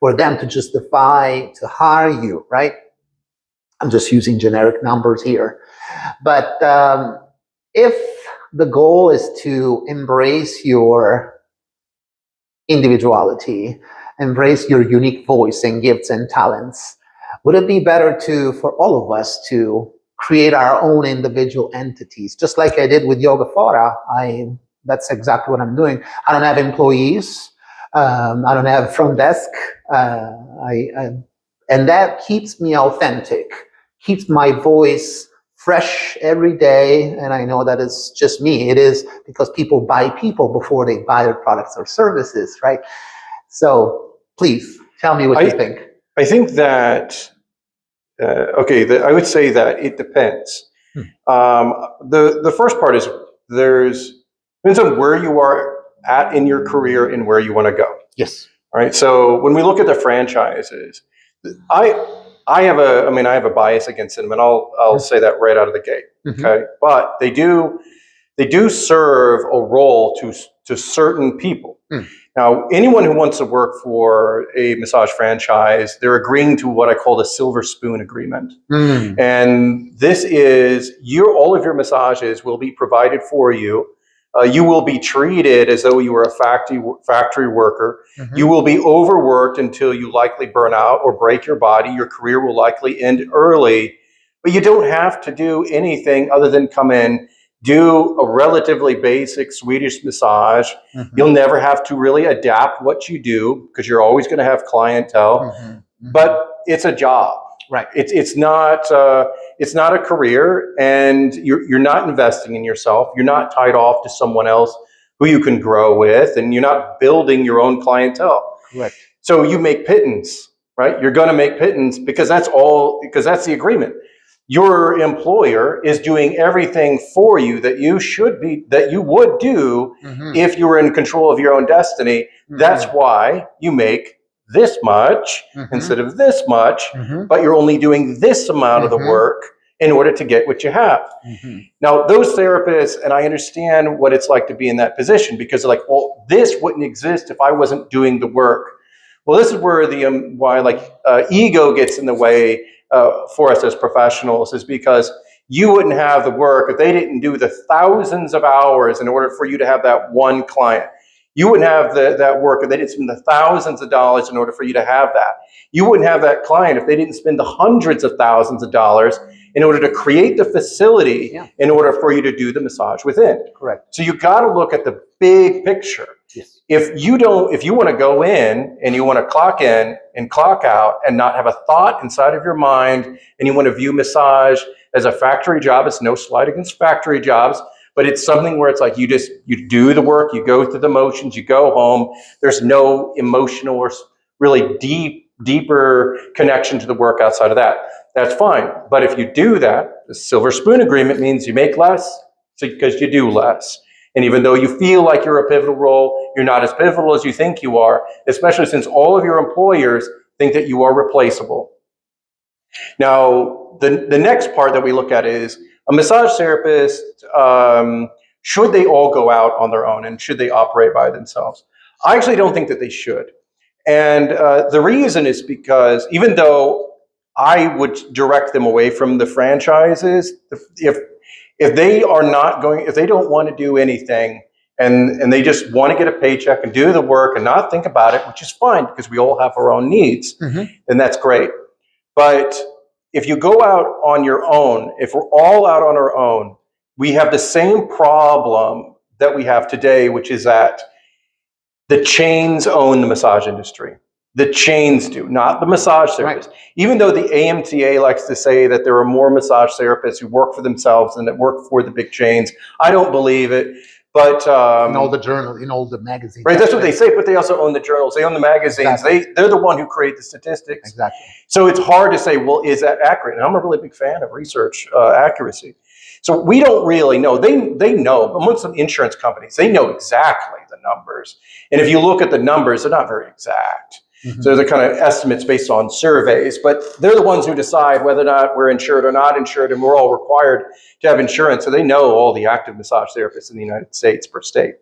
for them to justify to hire you, right? I'm just using generic numbers here. But if the goal is to embrace your individuality, embrace your unique voice and gifts and talents, would it be better for all of us to create our own individual entities, just like I did with Yogaphora? That's exactly what I'm doing. I don't have employees. I don't have front desk. And that keeps me authentic, keeps my voice fresh every day. And I know that it's just me. It is because people buy people before they buy their products or services, right? So please tell me what you think. I think that, I would say that it depends. The first part is depends on where you are at in your career and where you want to go. Yes. All right. So when we look at the franchises, I have a bias against them, and I'll say that right out of the gate. Okay, but they do serve a role to certain people. Now, anyone who wants to work for a massage franchise, they're agreeing to what I call the silver spoon agreement. And this is all of your massages will be provided for you. You will be treated as though you were a factory worker. You will be overworked until you likely burn out or break your body. Your career will likely end early, but you don't have to do anything other than come in, do a relatively basic Swedish massage. You'll never have to really adapt what you do because you're always going to have clientele, but it's a job. Right. It's not a career, and you're not investing in yourself. You're not tied off to someone else who you can grow with, and you're not building your own clientele. Correct. So you make pittance, right? You're going to make pittance because that's the agreement. Your employer is doing everything for you that you would do if you were in control of your own destiny. That's why you make this much instead of this much, but you're only doing this amount of the work in order to get what you have. Now, those therapists, and I understand what it's like to be in that position, because they're like, well, this wouldn't exist if I wasn't doing the work. Well, this is where ego gets in the way for us as professionals, is because you wouldn't have the work if they didn't do the thousands of hours in order for you to have that one client. You wouldn't have that work if they didn't spend the thousands of dollars in order for you to have that. You wouldn't have that client if they didn't spend the hundreds of thousands of dollars in order to create the facility in order for you to do the massage within. Correct. So you got to look at the big picture. Yes. If you want to go in and you want to clock in and clock out and not have a thought inside of your mind, and you want to view massage as a factory job, it's no slight against factory jobs, but it's something where it's like you do the work, you go through the motions, you go home. There's no emotional or really deeper connection to the work outside of that. That's fine. But if you do that, the silver spoon agreement means you make less because you do less. And even though you feel like you're a pivotal role, you're not as pivotal as you think you are, especially since all of your employers think that you are replaceable. Now, the next part that we look at is a massage therapist, should they all go out on their own and should they operate by themselves? I actually don't think that they should. And the reason is because even though I would direct them away from the franchises, if they don't want to do anything and they just want to get a paycheck and do the work and not think about it, which is fine because we all have our own needs, then that's great. But if you go out on your own, if we're all out on our own, we have the same problem that we have today, which is that the chains own the massage industry. The chains do, not the massage therapists. Right. Even though the AMTA likes to say that there are more massage therapists who work for themselves than that work for the big chains, I don't believe it. But in all the journals, in all the magazines. right, that's what they say. But they also own the journals. They own the magazines. Exactly. They're the one who create the statistics. Exactly. So it's hard to say, well, is that accurate? And I'm a really big fan of research accuracy. So we don't really know. They know, amongst some insurance companies, they know exactly the numbers. And if you look at the numbers, they're not very exact. Mm-hmm. So they're kind of estimates based on surveys, but they're the ones who decide whether or not we're insured or not insured, and we're all required to have insurance. So they know all the active massage therapists in the United States per state.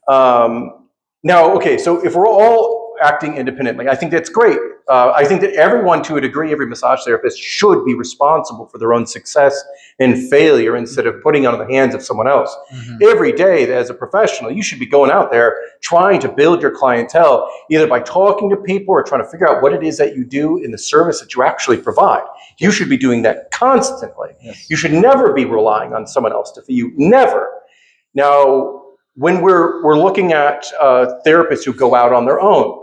Now, okay, so if we're all acting independently, I think that's great. I think that everyone, to a degree, every massage therapist should be responsible for their own success and failure instead of putting it on the hands of someone else. Mm-hmm. Every day, as a professional, you should be going out there trying to build your clientele, either by talking to people or trying to figure out what it is that you do in the service that you actually provide. You should be doing that constantly. Yes. You should never be relying on someone else to feed you. Never. Now, when we're looking at therapists who go out on their own,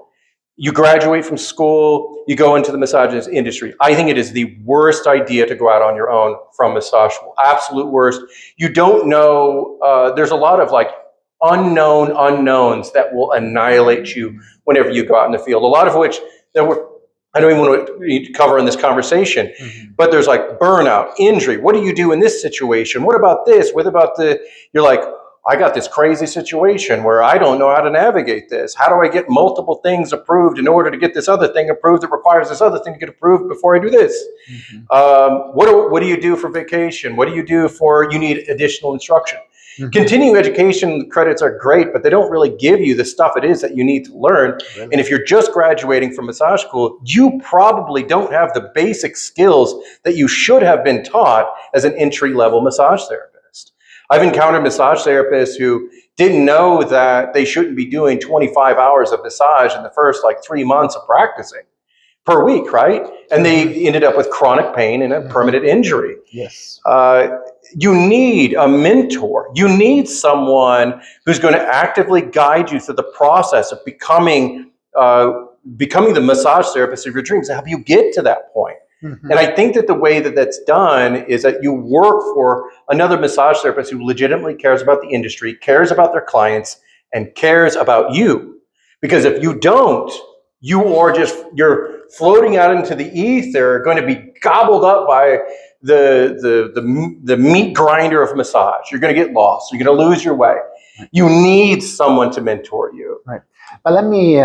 you graduate from school, you go into the massage industry. I think it is the worst idea to go out on your own from massage school. Absolute worst. You don't know, there's a lot of like unknown unknowns that will annihilate you whenever you go out in the field. A lot of which that I don't even want to cover in this conversation, mm-hmm. but there's like burnout, injury. What do you do in this situation? What about this? What about you're like, I got this crazy situation where I don't know how to navigate this. How do I get multiple things approved in order to get this other thing approved that requires this other thing to get approved before I do this? Mm-hmm. What do you do for vacation? What do you do for, you need additional instruction? Mm-hmm. Continuing education credits are great, but they don't really give you the stuff it is that you need to learn. Really? And if you're just graduating from massage school, you probably don't have the basic skills that you should have been taught as an entry-level massage therapist. I've encountered massage therapists who didn't know that they shouldn't be doing 25 hours of massage in the first 3 months of practicing per week, right? And they ended up with chronic pain and a permanent injury. Yes. You need a mentor. You need someone who's going to actively guide you through the process of becoming the massage therapist of your dreams to help you get to that point. Mm-hmm. And I think that the way that that's done is that you work for another massage therapist who legitimately cares about the industry, cares about their clients, and cares about you. Because if you don't, you're floating out into the ether, going to be gobbled up by the meat grinder of massage. You're going to get lost. You're going to lose your way. You need someone to mentor you. Right. But let me,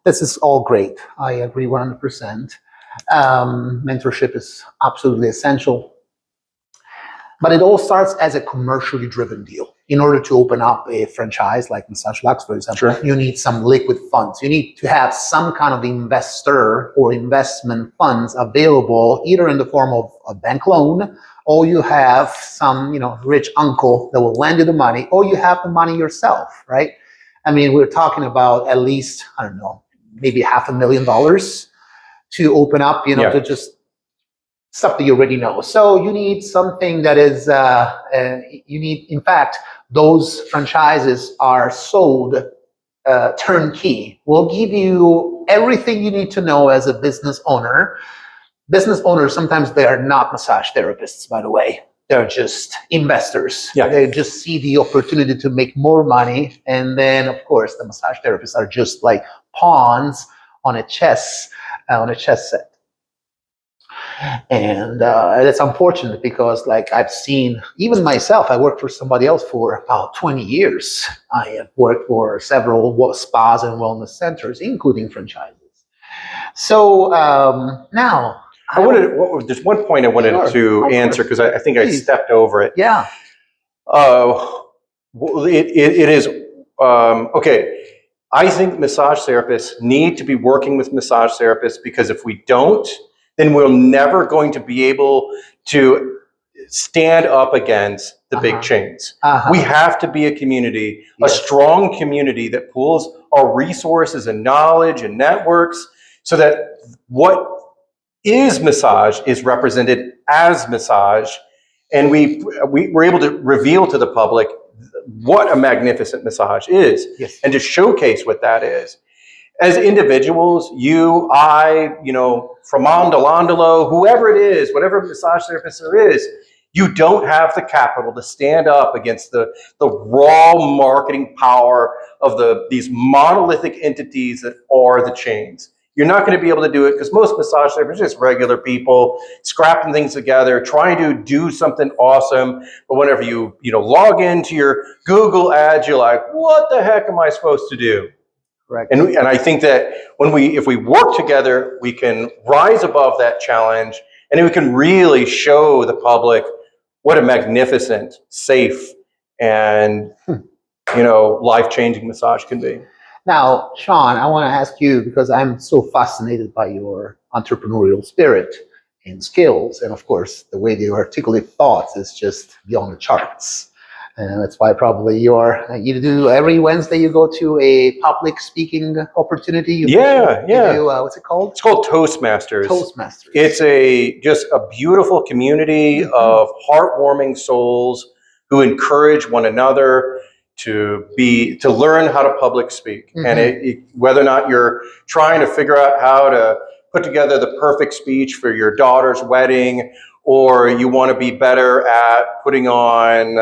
this is all great. I agree 100%. Mentorship is absolutely essential, but it all starts as a commercially driven deal. In order to open up a franchise like Massage Lux, for example, sure. You need some liquid funds. You need to have some kind of investor or investment funds available, either in the form of a bank loan, or you have some, rich uncle that will lend you the money, or you have the money yourself, right? I mean, we're talking about at least, I don't know, maybe $500,000 to open up, to just stuff that you already know. So you need something that is, in fact, those franchises are sold turnkey. We'll give you everything you need to know as a business owner. Business owners, sometimes they are not massage therapists, by the way. They're just investors. Yeah. They just see the opportunity to make more money. And then, of course, the massage therapists are just like pawns on a chess set. And it's unfortunate because I've seen, even myself, I worked for somebody else for about 20 years. I have worked for several spas and wellness centers, including franchises. So now, there's one point I wanted to answer because I think I stepped over it. Yeah. It is, okay. I think massage therapists need to be working with massage therapists because if we don't, then we're never going to be able to stand up against the big chains. We have to be a community, a strong community that pools our resources and knowledge and networks so that what is massage is represented as massage. And we're able to reveal to the public what a magnificent massage is, and to showcase what that is. As individuals, you, I, Framon Delandolo, whoever it is, whatever massage therapist there is, You don't have the capital to stand up against the raw marketing power of these monolithic entities that are the chains. You're not going to be able to do it because most massage therapists are just regular people scrapping things together, trying to do something awesome. But whenever you log into your Google ads, you're like, what the heck am I supposed to do? Correct. And I think that if we work together, we can rise above that challenge, and we can really show the public what a magnificent, safe, and life-changing massage can be. Now, Shawn, I want to ask you, because I'm so fascinated by your entrepreneurial spirit and skills, and of course, the way you articulate thoughts is just beyond the charts. And that's why probably you do every Wednesday you go to a public speaking opportunity. You do, what's it called? It's called Toastmasters. Toastmasters. It's just a beautiful community of heartwarming souls who encourage one another to learn how to public speak. And whether or not you're trying to figure out how to put together the perfect speech for your daughter's wedding, or you want to be better at putting on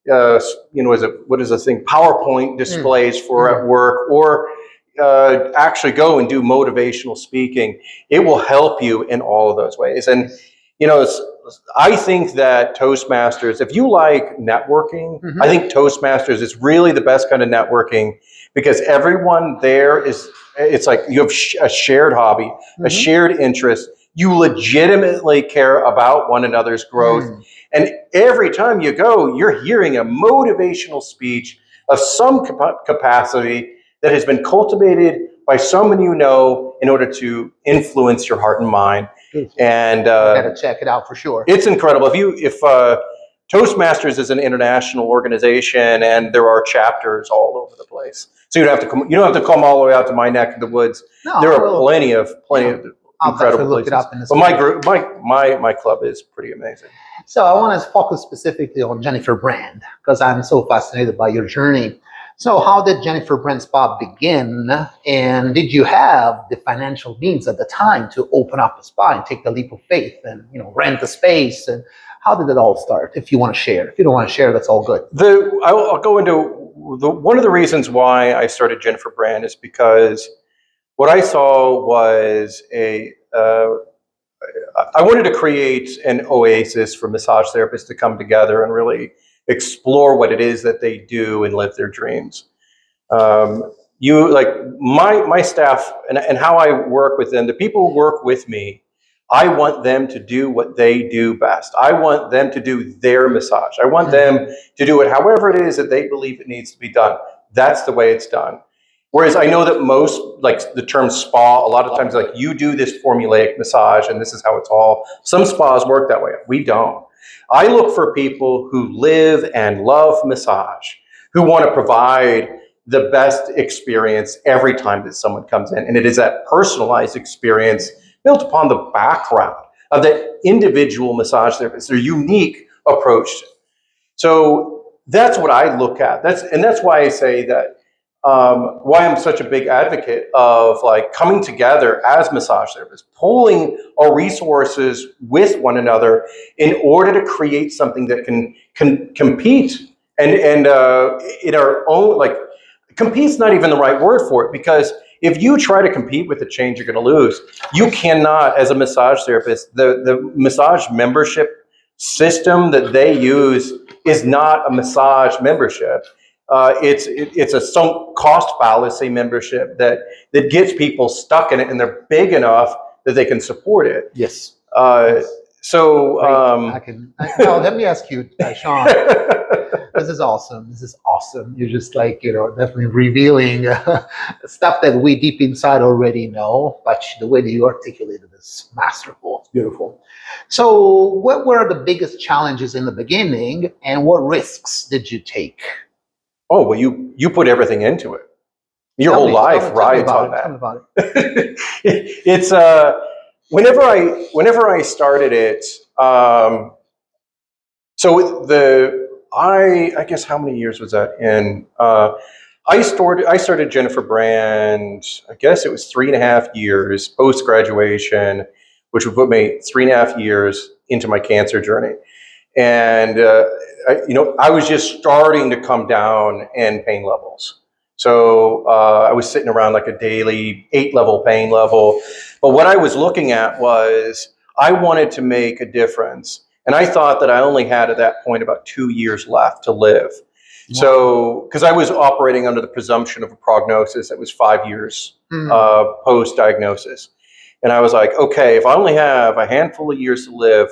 what is the thing, PowerPoint displays for at work, or actually go and do motivational speaking, it will help you in all of those ways. And I think that Toastmasters, if you like networking, I think Toastmasters is really the best kind of networking, because everyone there it's like you have a shared hobby, a shared interest. You legitimately care about one another's growth. And every time you go, you're hearing a motivational speech of some capacity that has been cultivated by someone you know in order to influence your heart and mind. And gotta check it out for sure. It's incredible. If Toastmasters is an international organization, and there are chapters all over the place, so you don't have to come all the way out to my neck of the woods. No, there are plenty of incredible places. But my group, my club is pretty amazing. So I want to focus specifically on Jennifer Brand, because I'm so fascinated by your journey. So how did Jennifer Brand Spa begin? And did you have the financial means at the time to open up a spa and take the leap of faith and rent the space? And how did it all start? If you want to share. If you don't want to share, that's all good. I'll go into one of the reasons why I started Jennifer Brand is because what I saw was I wanted to create an oasis for massage therapists to come together and really explore what it is that they do and live their dreams. My staff and how I work with them, the people who work with me, I want them to do what they do best. I want them to do their massage. I want them to do it however it is that they believe it needs to be done. That's the way it's done. Whereas I know that most, like the term spa, a lot of times you do this formulaic massage and this is how it's all. Some spas work that way. We don't. I look for people who live and love massage, who want to provide the best experience every time that someone comes in. And it is that personalized experience built upon the background of the individual massage therapist, their unique approach. So that's what I look at. That's why I say that why I'm such a big advocate of coming together as massage therapists, pulling our resources with one another in order to create something that can compete and in our own, compete's not even the right word for it, because if you try to compete with the change, you're going to lose. You cannot, as a massage therapist, the massage membership system that they use is not a massage membership. It's a sunk cost fallacy membership that gets people stuck in it, and they're big enough that they can support it. Yes. So now let me ask you, Shawn. This is awesome. This is awesome. You're just definitely revealing stuff that we deep inside already know, but the way that you articulated is masterful. It's beautiful. So what were the biggest challenges in the beginning, and what risks did you take? Oh, well, you put everything into it. Your whole life rides on that. Tell me about it. It's whenever I started it, I guess how many years was that in? I started Jennifer Brand, I guess it was 3.5 years post graduation, which would put me 3.5 years into my cancer journey. And I was just starting to come down in pain levels. So I was sitting around like a daily 8-level pain level. But what I was looking at was I wanted to make a difference. And I thought that I only had at that point about 2 years left to live. Wow. So, because I was operating under the presumption of a prognosis that was 5 years post-diagnosis. And I was like, okay, if I only have a handful of years to live,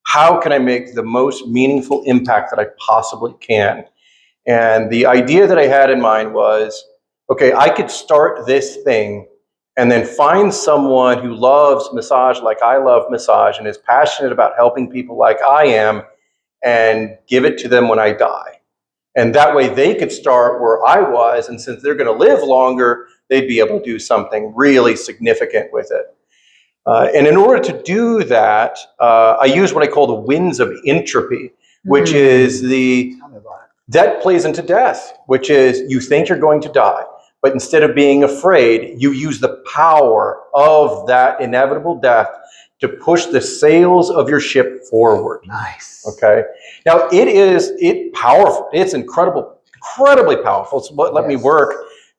how can I make the most meaningful impact that I possibly can? And the idea that I had in mind was, okay, I could start this thing and then find someone who loves massage like I love massage and is passionate about helping people like I am, and give it to them when I die. And that way they could start where I was, and since they're going to live longer, they'd be able to do something really significant with it. And in order to do that, I use what I call the winds of entropy, which is that plays into death, which is you think you're going to die, but instead of being afraid, you use the power of that inevitable death to push the sails of your ship forward. Nice. Okay. Now it's powerful. It's incredibly powerful. So let me work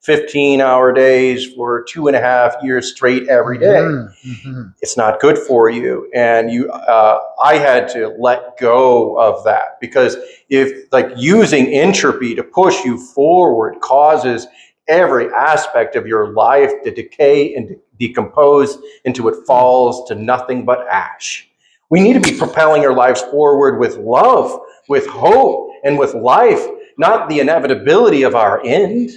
15-hour days for 2.5 years straight every day. Mm-hmm. It's not good for you. And I had to let go of that, because if using entropy to push you forward causes every aspect of your life to decay and decompose until it falls to nothing but ash. We need to be propelling our lives forward with love, with hope, and with life, not the inevitability of our end.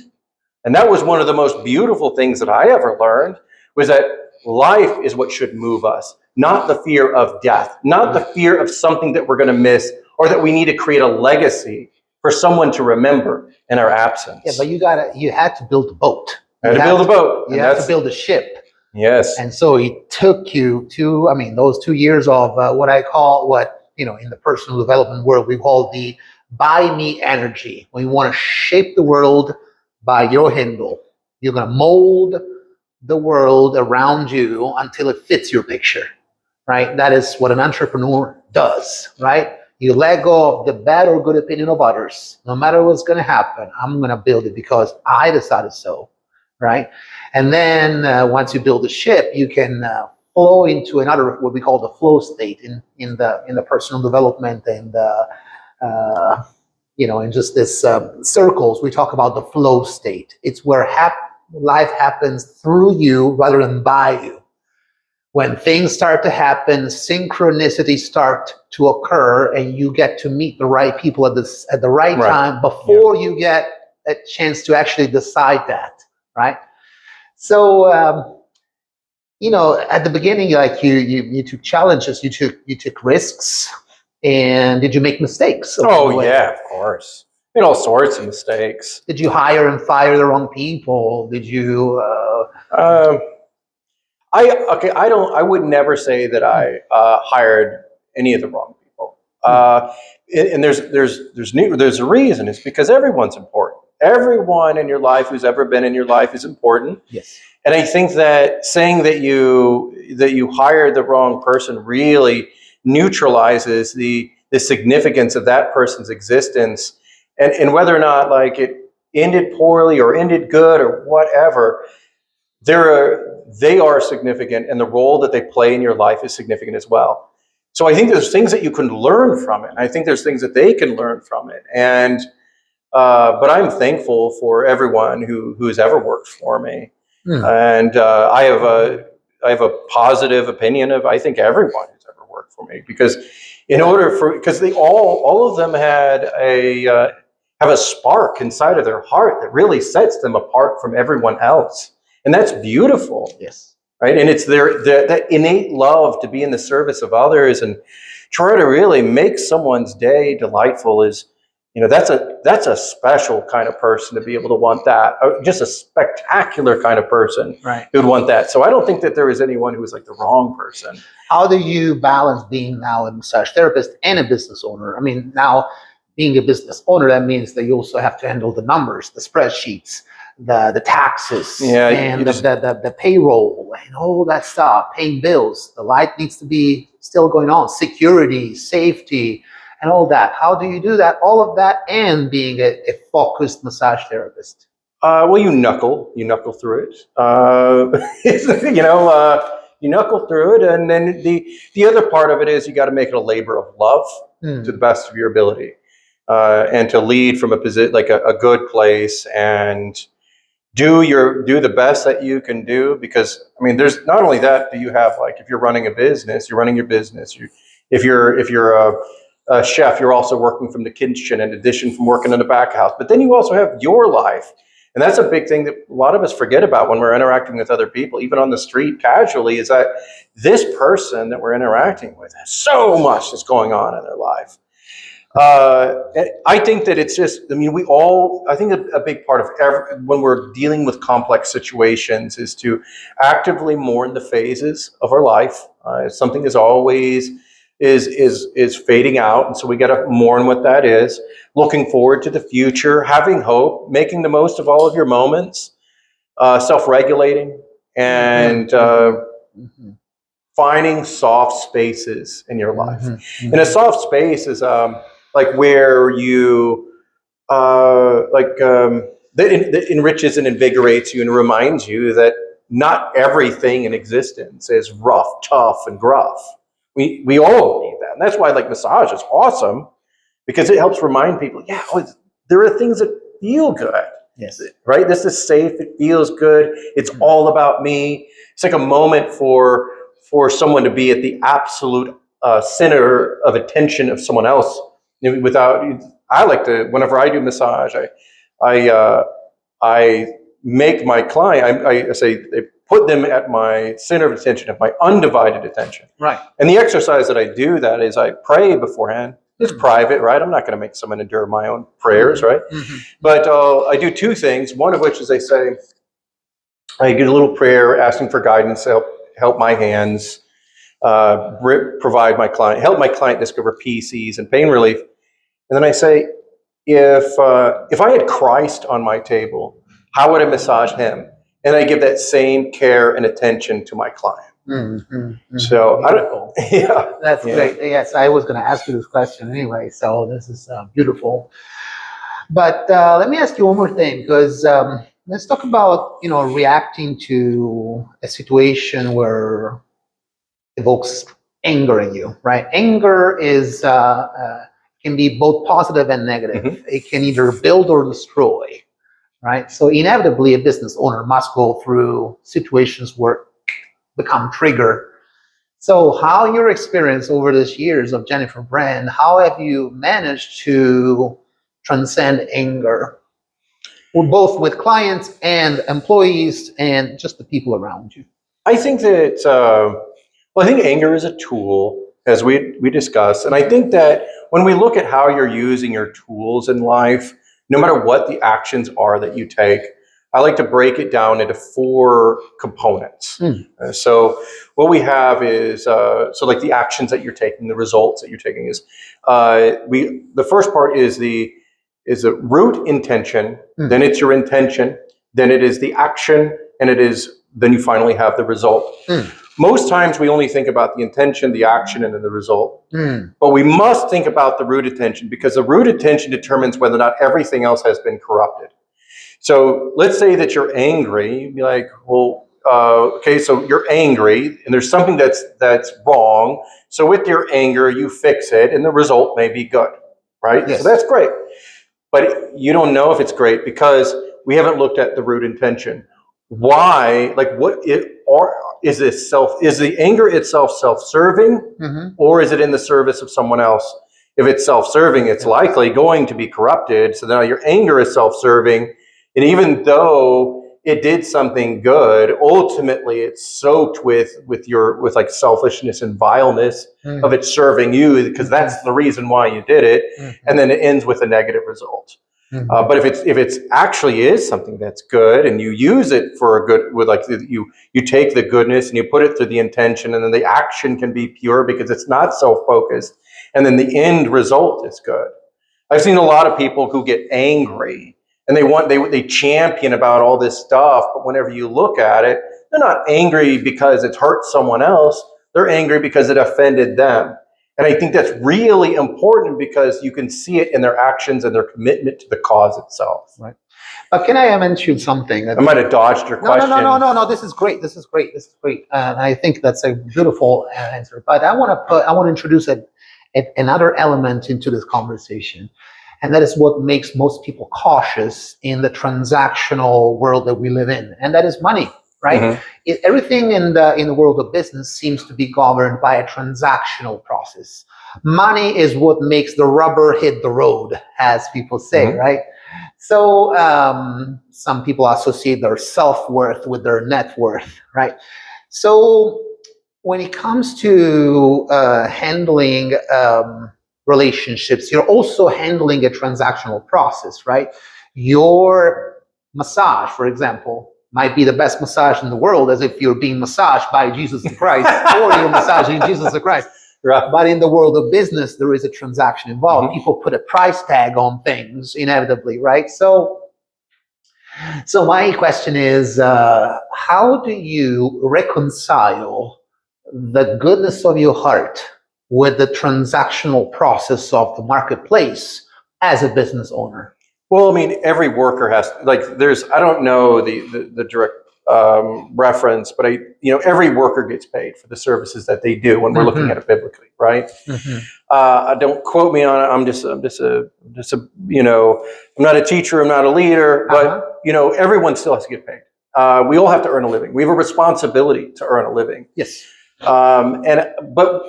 And that was one of the most beautiful things that I ever learned, was that life is what should move us, not the fear of death, not the fear of something that we're going to miss, or that we need to create a legacy for someone to remember in our absence. Yeah, but you had to build a boat. You had to build a boat. You had to build a ship. Yes. And so it took you to, those 2 years of what I call, in the personal development world, we call the by me energy. We want to shape the world by your handle. You're going to mold the world around you until it fits your picture, right? That is what an entrepreneur does, right? You let go of the bad or good opinion of others. No matter what's going to happen, I'm going to build it because I decided so, right? And then once you build a ship, you can flow into another, what we call the flow state in the personal development and in just this circles. We talk about the flow state. It's where life happens through you rather than by you. When things start to happen, synchronicities start to occur, and you get to meet the right people at the right time before you get a chance to actually decide that, right? So, at the beginning, you took challenges, you took risks, and did you make mistakes? Oh yeah, of course. Made all sorts of mistakes. Did you hire and fire the wrong people? Did you? I would never say that I hired any of the wrong people. And there's a reason. It's because everyone's important. Everyone in your life who's ever been in your life is important. Yes. And I think that saying that you hired the wrong person really neutralizes the significance of that person's existence, and whether or not it ended poorly or ended good or whatever. They are significant, and the role that they play in your life is significant as well. So I think there's things that you can learn from it. I think there's things that they can learn from it. And but I'm thankful for everyone who's ever worked for me. And I have a positive opinion of, I think, everyone who's ever worked for me, because because they all of them have a spark inside of their heart that really sets them apart from everyone else. And that's beautiful. Yes. Right. And it's that innate love to be in the service of others and try to really make someone's day delightful is, that's a special kind of person to be able to want that. Just a spectacular kind of person who would want that. So I don't think that there is anyone who is the wrong person. How do you balance being now a massage therapist and a business owner? Now being a business owner, that means that you also have to handle the numbers, the spreadsheets, the taxes, and the payroll and all that stuff, paying bills. The light needs to be still going on, security, safety, and all that. How do you do that? All of that and being a focused massage therapist. Well, you knuckle through it. You knuckle through it, and then the other part of it is you got to make it a labor of love to the best of your ability, and to lead from a position like a good place, and do the best that you can do. Because I mean, there's not only that, do you have, like, if you're running a business, you're running your business. If you're a chef, you're also working from the kitchen in addition from working in the back house. But then you also have your life. And that's a big thing that a lot of us forget about when we're interacting with other people, even on the street casually, is that this person that we're interacting with has so much that's going on in their life. I think that it's just, I mean, I think a big part of when we're dealing with complex situations is to actively mourn the phases of our life. Something is always is fading out, and so we got to mourn what that is. Looking forward to the future, having hope, making the most of all of your moments, self-regulating, and finding soft spaces in your life. And a soft space is like where you that enriches and invigorates you and reminds you that not everything in existence is rough, tough, and gruff. We all need that, and that's why, like, massage is awesome, because it helps remind people, there are things that feel good. Yes. Right? This is safe. It feels good. It's all about me. It's like a moment for someone to be at the absolute center of attention of someone else. I like to, whenever I do massage, I make my client, I say, I put them at my center of attention, at my undivided attention. Right. And the exercise that I do that is I pray beforehand. It's private, right? I'm not going to make someone endure my own prayers, right? But I do two things. One of which is I get a little prayer asking for guidance to help my hands help my client discover peace, ease, and pain relief. And then I say, if I had Christ on my table, how would I massage him? And I give that same care and attention to my client. So That's great. Yes, I was going to ask you this question anyway, so this is beautiful. But let me ask you one more thing, because let's talk about reacting to a situation where evokes anger in you, right? Anger is can be both positive and negative. It can either build or destroy, right? So inevitably, a business owner must go through situations where become trigger. So how your experience over these years of Jennifer Brand, how have you managed to transcend anger, both with clients and employees and just the people around you? I think that, I think anger is a tool, as we discussed. And I think that when we look at how you're using your tools in life, no matter what the actions are that you take, I like to break it down into 4 components. So what we have is, like the actions that you're taking, the results that you're taking is, the first part is the root intention, then it's your intention, then it is the action, and then you finally have the result. Most times we only think about the intention, the action, and then the result. But we must think about the root intention, because the root intention determines whether or not everything else has been corrupted. So let's say that you're angry. You'd be like, well, okay, so you're angry, and there's something that's wrong. So with your anger, you fix it, and the result may be good, right? Yes. So that's great. But you don't know if it's great because we haven't looked at the root intention. Why? Like, is the anger itself self-serving, or is it in the service of someone else? If it's self-serving, it's likely going to be corrupted. So now your anger is self-serving, and even though it did something good, ultimately it's soaked with like selfishness and vileness of it serving you, because that's the reason why you did it, and then it ends with a negative result. But if it's actually is something that's good, and you use it for a good, you take the goodness and you put it through the intention, and then the action can be pure because it's not self-focused, and then the end result is good. I've seen a lot of people who get angry and they champion about all this stuff, but whenever you look at it, they're not angry because it hurt someone else. They're angry because it offended them. And I think that's really important because you can see it in their actions and their commitment to the cause itself. Right. But can I mention something? I might have dodged your question. No. This is great. This is great. And I think that's a beautiful answer. But I want to introduce another element into this conversation, and that is what makes most people cautious in the transactional world that we live in, and that is money. Right? Mm-hmm. Everything in the world of business seems to be governed by a transactional process. Money is what makes the rubber hit the road, as people say, mm-hmm. right? So some people associate their self-worth with their net worth, right? So when it comes to handling relationships, you're also handling a transactional process, right? Your massage, for example, might be the best massage in the world, as if you're being massaged by Jesus Christ, or you're massaging Jesus Christ. Right. But in the world of business, there is a transaction involved. Mm-hmm. People put a price tag on things inevitably, right? So my question is, how do you reconcile the goodness of your heart with the transactional process of the marketplace as a business owner? Well, I mean, every worker has, like, I don't know the direct reference, but every worker gets paid for the services that they do when we're mm-hmm. looking at it biblically, right? Mm-hmm. Don't quote me on it. I'm just a, I'm not a teacher, I'm not a leader, but everyone still has to get paid. We all have to earn a living. We have a responsibility to earn a living. Yes. But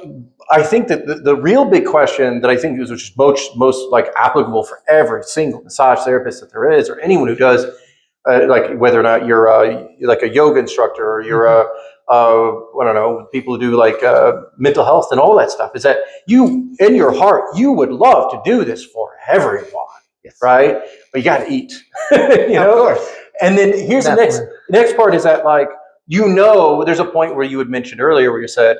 I think that the real big question that I think is, which is most like applicable for every single massage therapist that there is, or anyone who does, like whether or not you're like a yoga instructor or you're I don't know, people who do like mental health and all that stuff, is that you, in your heart, you would love to do this for everyone, yes. right? But you got to eat, Of course. And then here's the next part is that, like, there's a point where you had mentioned earlier where you said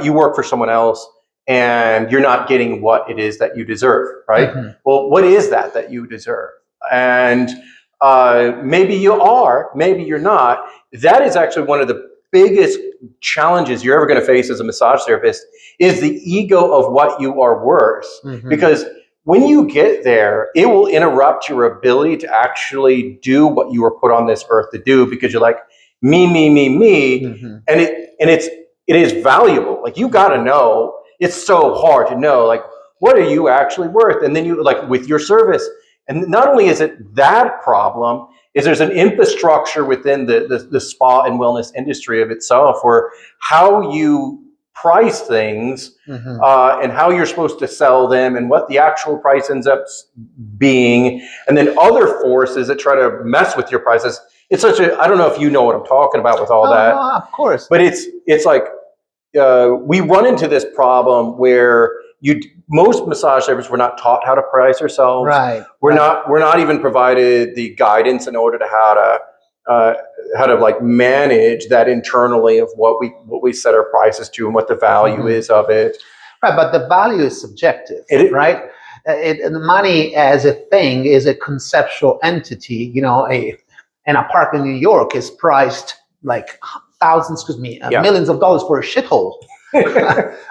you work for someone else and you're not getting what it is that you deserve, right? Mm-hmm. Well, what is that you deserve? And maybe you are, maybe you're not. That is actually one of the biggest challenges you're ever going to face as a massage therapist, is the ego of what you are worth. Mm-hmm. Because when you get there, it will interrupt your ability to actually do what you were put on this earth to do, because you're like, me, mm-hmm. and it is valuable. Like, you got to know. It's so hard to know, like, what are you actually worth? And then you, like, with your service. And not only is it that problem, is there's an infrastructure within the spa and wellness industry of itself, where how you price things mm-hmm. And how you're supposed to sell them and what the actual price ends up being, and then other forces that try to mess with your prices. It's such I don't know if you know what I'm talking about with all that. No, of course. But it's like we run into this problem where most massage therapists were not taught how to price ourselves. Right. We're not even provided the guidance in order to how to like manage that internally of what we set our prices to and what the value mm-hmm. is of it. Right, but the value is subjective, right? The money as a thing is a conceptual entity. An apartment in New York is priced like millions of dollars for a shithole.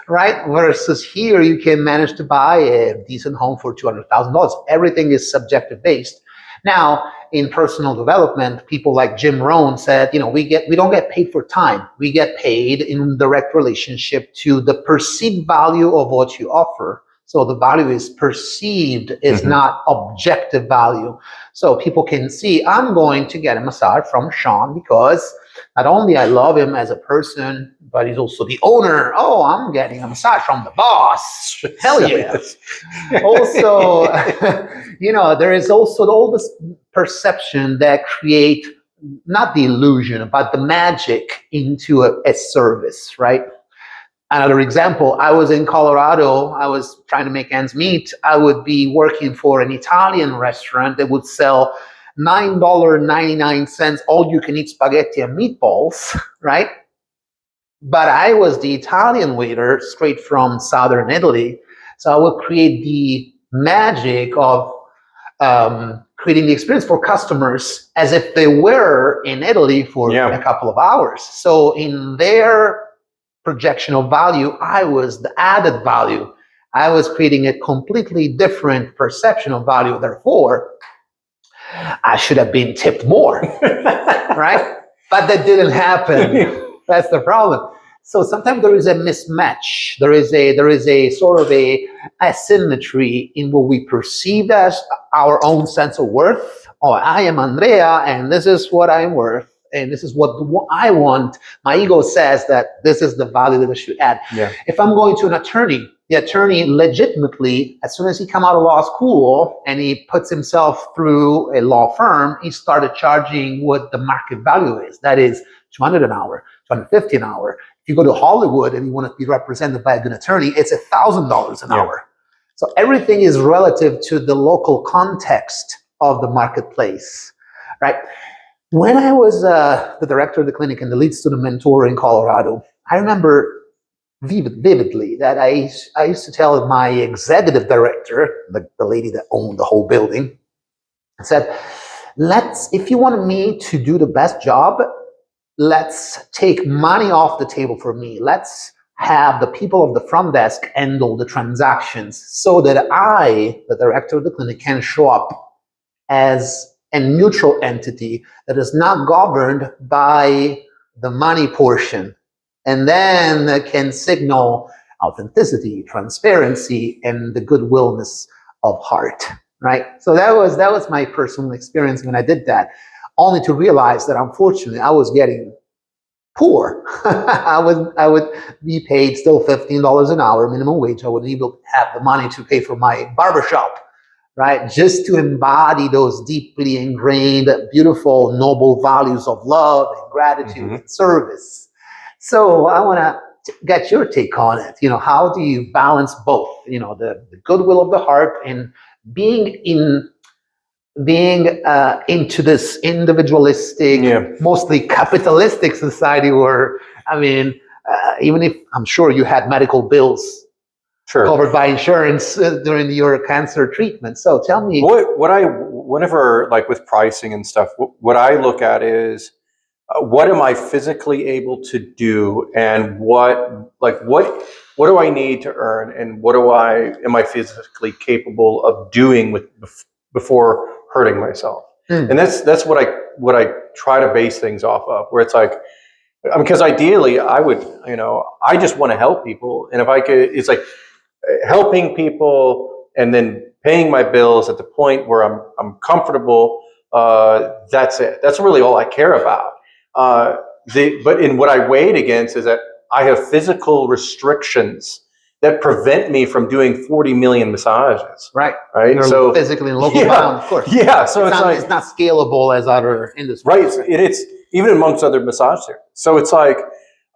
Right? Versus here, you can manage to buy a decent home for $200,000. Everything is subjective based. Now, in personal development, people like Jim Rohn said, we don't get paid for time. We get paid in direct relationship to the perceived value of what you offer. So the value is perceived, is mm-hmm. not objective value. So people can see, I'm going to get a massage from Shawn because not only I love him as a person, but he's also the owner. Oh, I'm getting a massage from the boss. Hell yeah. Also, there is also all this perception that create not the illusion, but the magic into a service, right? Another example, I was in Colorado. I was trying to make ends meet. I would be working for an Italian restaurant that would sell $9.99 all-you-can-eat spaghetti and meatballs, right? But I was the Italian waiter straight from southern Italy. So I would create the magic of creating the experience for customers as if they were in Italy for a couple of hours. So in their projection of value. I was the added value. I was creating a completely different perception of value. Therefore, I should have been tipped more, right? But that didn't happen. That's the problem. So sometimes there is a mismatch. There is a sort of a asymmetry in what we perceive as our own sense of worth. Oh, I am Andrea, and this is what I'm worth, and this is what I want. My ego says that this is the value that I should add. Yeah. If I'm going to an attorney, the attorney legitimately, as soon as he come out of law school and he puts himself through a law firm, he started charging what the market value is. That is 200 an hour, 250 an hour. If you go to Hollywood and you want to be represented by a good attorney, it's $1,000 an hour. So everything is relative to the local context of the marketplace, right? When I was the director of the clinic and the lead student mentor in Colorado, I remember vividly that I used to tell my executive director, the lady that owned the whole building, I said, if you want me to do the best job, let's take money off the table for me. Let's have the people of the front desk handle the transactions so that I, the director of the clinic, can show up as a neutral entity that is not governed by the money portion, and then can signal authenticity, transparency, and the goodwillness of heart, right? So that was my personal experience when I did that, only to realize that unfortunately I was getting poor. I would be paid still $15 an hour minimum wage. I wouldn't even have the money to pay for my barbershop, right? Just to embody those deeply ingrained, beautiful, noble values of love and gratitude and service. So I want to get your take on it. How do you balance both? The goodwill of the heart and being into this individualistic, mostly capitalistic society where, even if I'm sure you had medical bills covered by insurance during your cancer treatment. So tell me. Whenever, like with pricing and stuff, what I look at is, what am I physically able to do, and what do I need to earn, and am I physically capable of doing before hurting myself? And that's what I try to base things off of, where it's like, because ideally I would, I just want to help people, and if I could, it's like helping people and then paying my bills at the point where I'm comfortable. That's it. That's really all I care about. But in what I weighed against is that I have physical restrictions that prevent me from doing 40 million massages. Right. Right. So physically and locally bound, of course. Yeah. So it's not scalable as other industries. Right. It's even amongst other massage therapists. So it's like,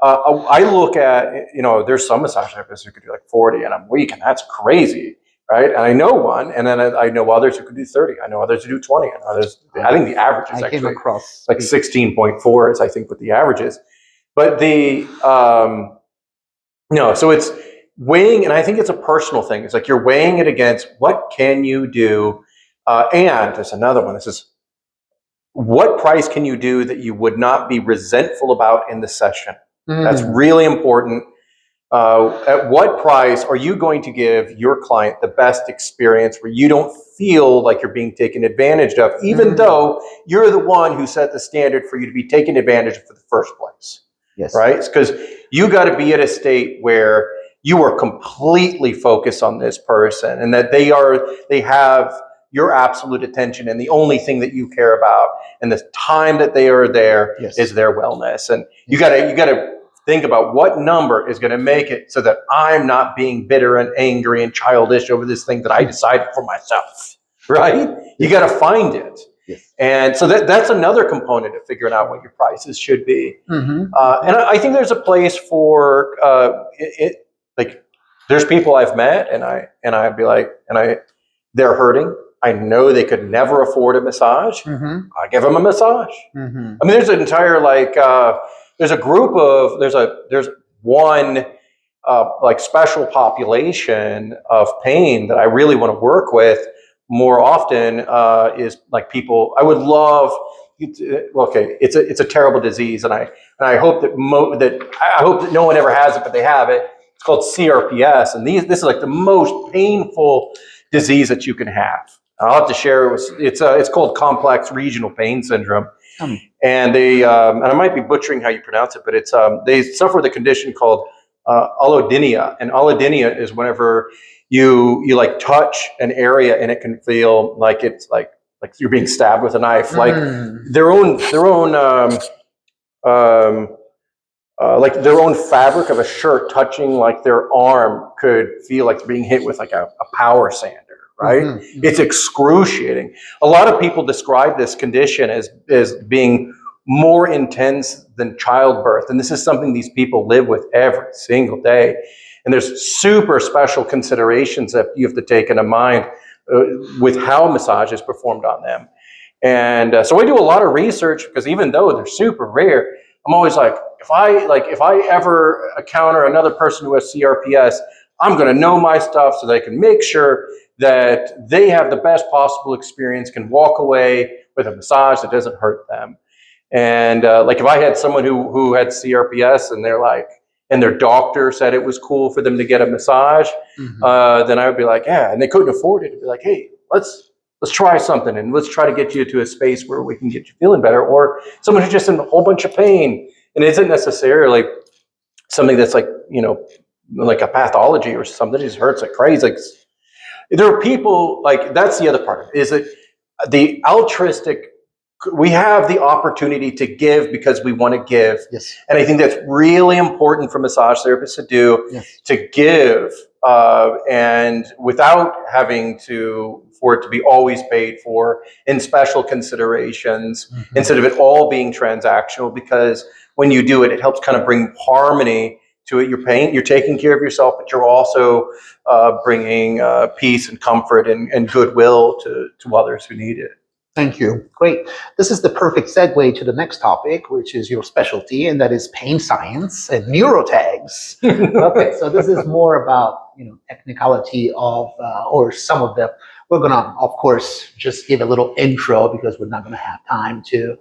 I look at, there's some massage therapists who could do like 40 and I'm weak, and that's crazy. Right. And I know one, and then I know others who could do 30. I know others who do 20. And others, I think the average is actually like 16.4 is I think what the average is. But so it's weighing, and I think it's a personal thing. It's like you're weighing it against what can you do, and there's another one. This is, what price can you do that you would not be resentful about in the session? That's really important. At what price are you going to give your client the best experience where you don't feel like you're being taken advantage of, even though you're the one who set the standard for you to be taken advantage of for the first place? Yes. Right? Because you got to be at a state where you are completely focused on this person, and that they have your absolute attention, and the only thing that you care about and the time that they are there is their wellness. And you got to think about what number is going to make it so that I'm not being bitter and angry and childish over this thing that I decided for myself, right? You got to find it. Yes. And so that's another component of figuring out what your prices should be. And I think there's a place for it. Like, there's people I've met, and I'd be like, they're hurting. I know they could never afford a massage. I give them a massage. I mean, there's an entire there's one special population of pain that I really want to work with more often, is like people. I would love it's a terrible disease, and I hope that I hope that no one ever has it, but they have it. It's called CRPS, and this is like the most painful disease that you can have. I'll have to share it. It's called complex regional pain syndrome, and and I might be butchering how you pronounce it, but it's they suffer with a condition called allodynia, and allodynia is whenever you like touch an area and it can feel like it's like you're being stabbed with a knife, like their own like their own fabric of a shirt touching like their arm could feel like being hit with like a power sander, right? It's excruciating. A lot of people describe this condition as being more intense than childbirth, and this is something these people live with every single day. And there's super special considerations that you have to take into mind with how massage is performed on them. And so I do a lot of research, because even though they're super rare, I'm always like, if I ever encounter another person who has CRPS, I'm going to know my stuff so that I can make sure that they have the best possible experience, can walk away with a massage that doesn't hurt them. And like if I had someone who had CRPS and they're like, and their doctor said it was cool for them to get a massage, then I would be like, yeah, and they couldn't afford it. It'd be like, hey, let's try something, and let's try to get you to a space where we can get you feeling better. Or someone who's just in a whole bunch of pain, and it isn't necessarily something that's like, like a pathology or something. It just hurts like crazy. Like, there are people, like, that's the other part, is that the altruistic, we have the opportunity to give because we want to give. Yes. And I think that's really important for massage therapists to do, to give, and without having for it to be always paid for in special considerations, instead of it all being transactional, because when you do it, it helps kind of bring harmony to it. You're taking care of yourself, but you're also bringing peace and comfort and goodwill to others who need it. Thank you. Great. This is the perfect segue to the next topic, which is your specialty, and that is pain science and neurotags. Okay, so this is more about technicality of or some of the. We're gonna, of course, just give a little intro, because we're not gonna have time to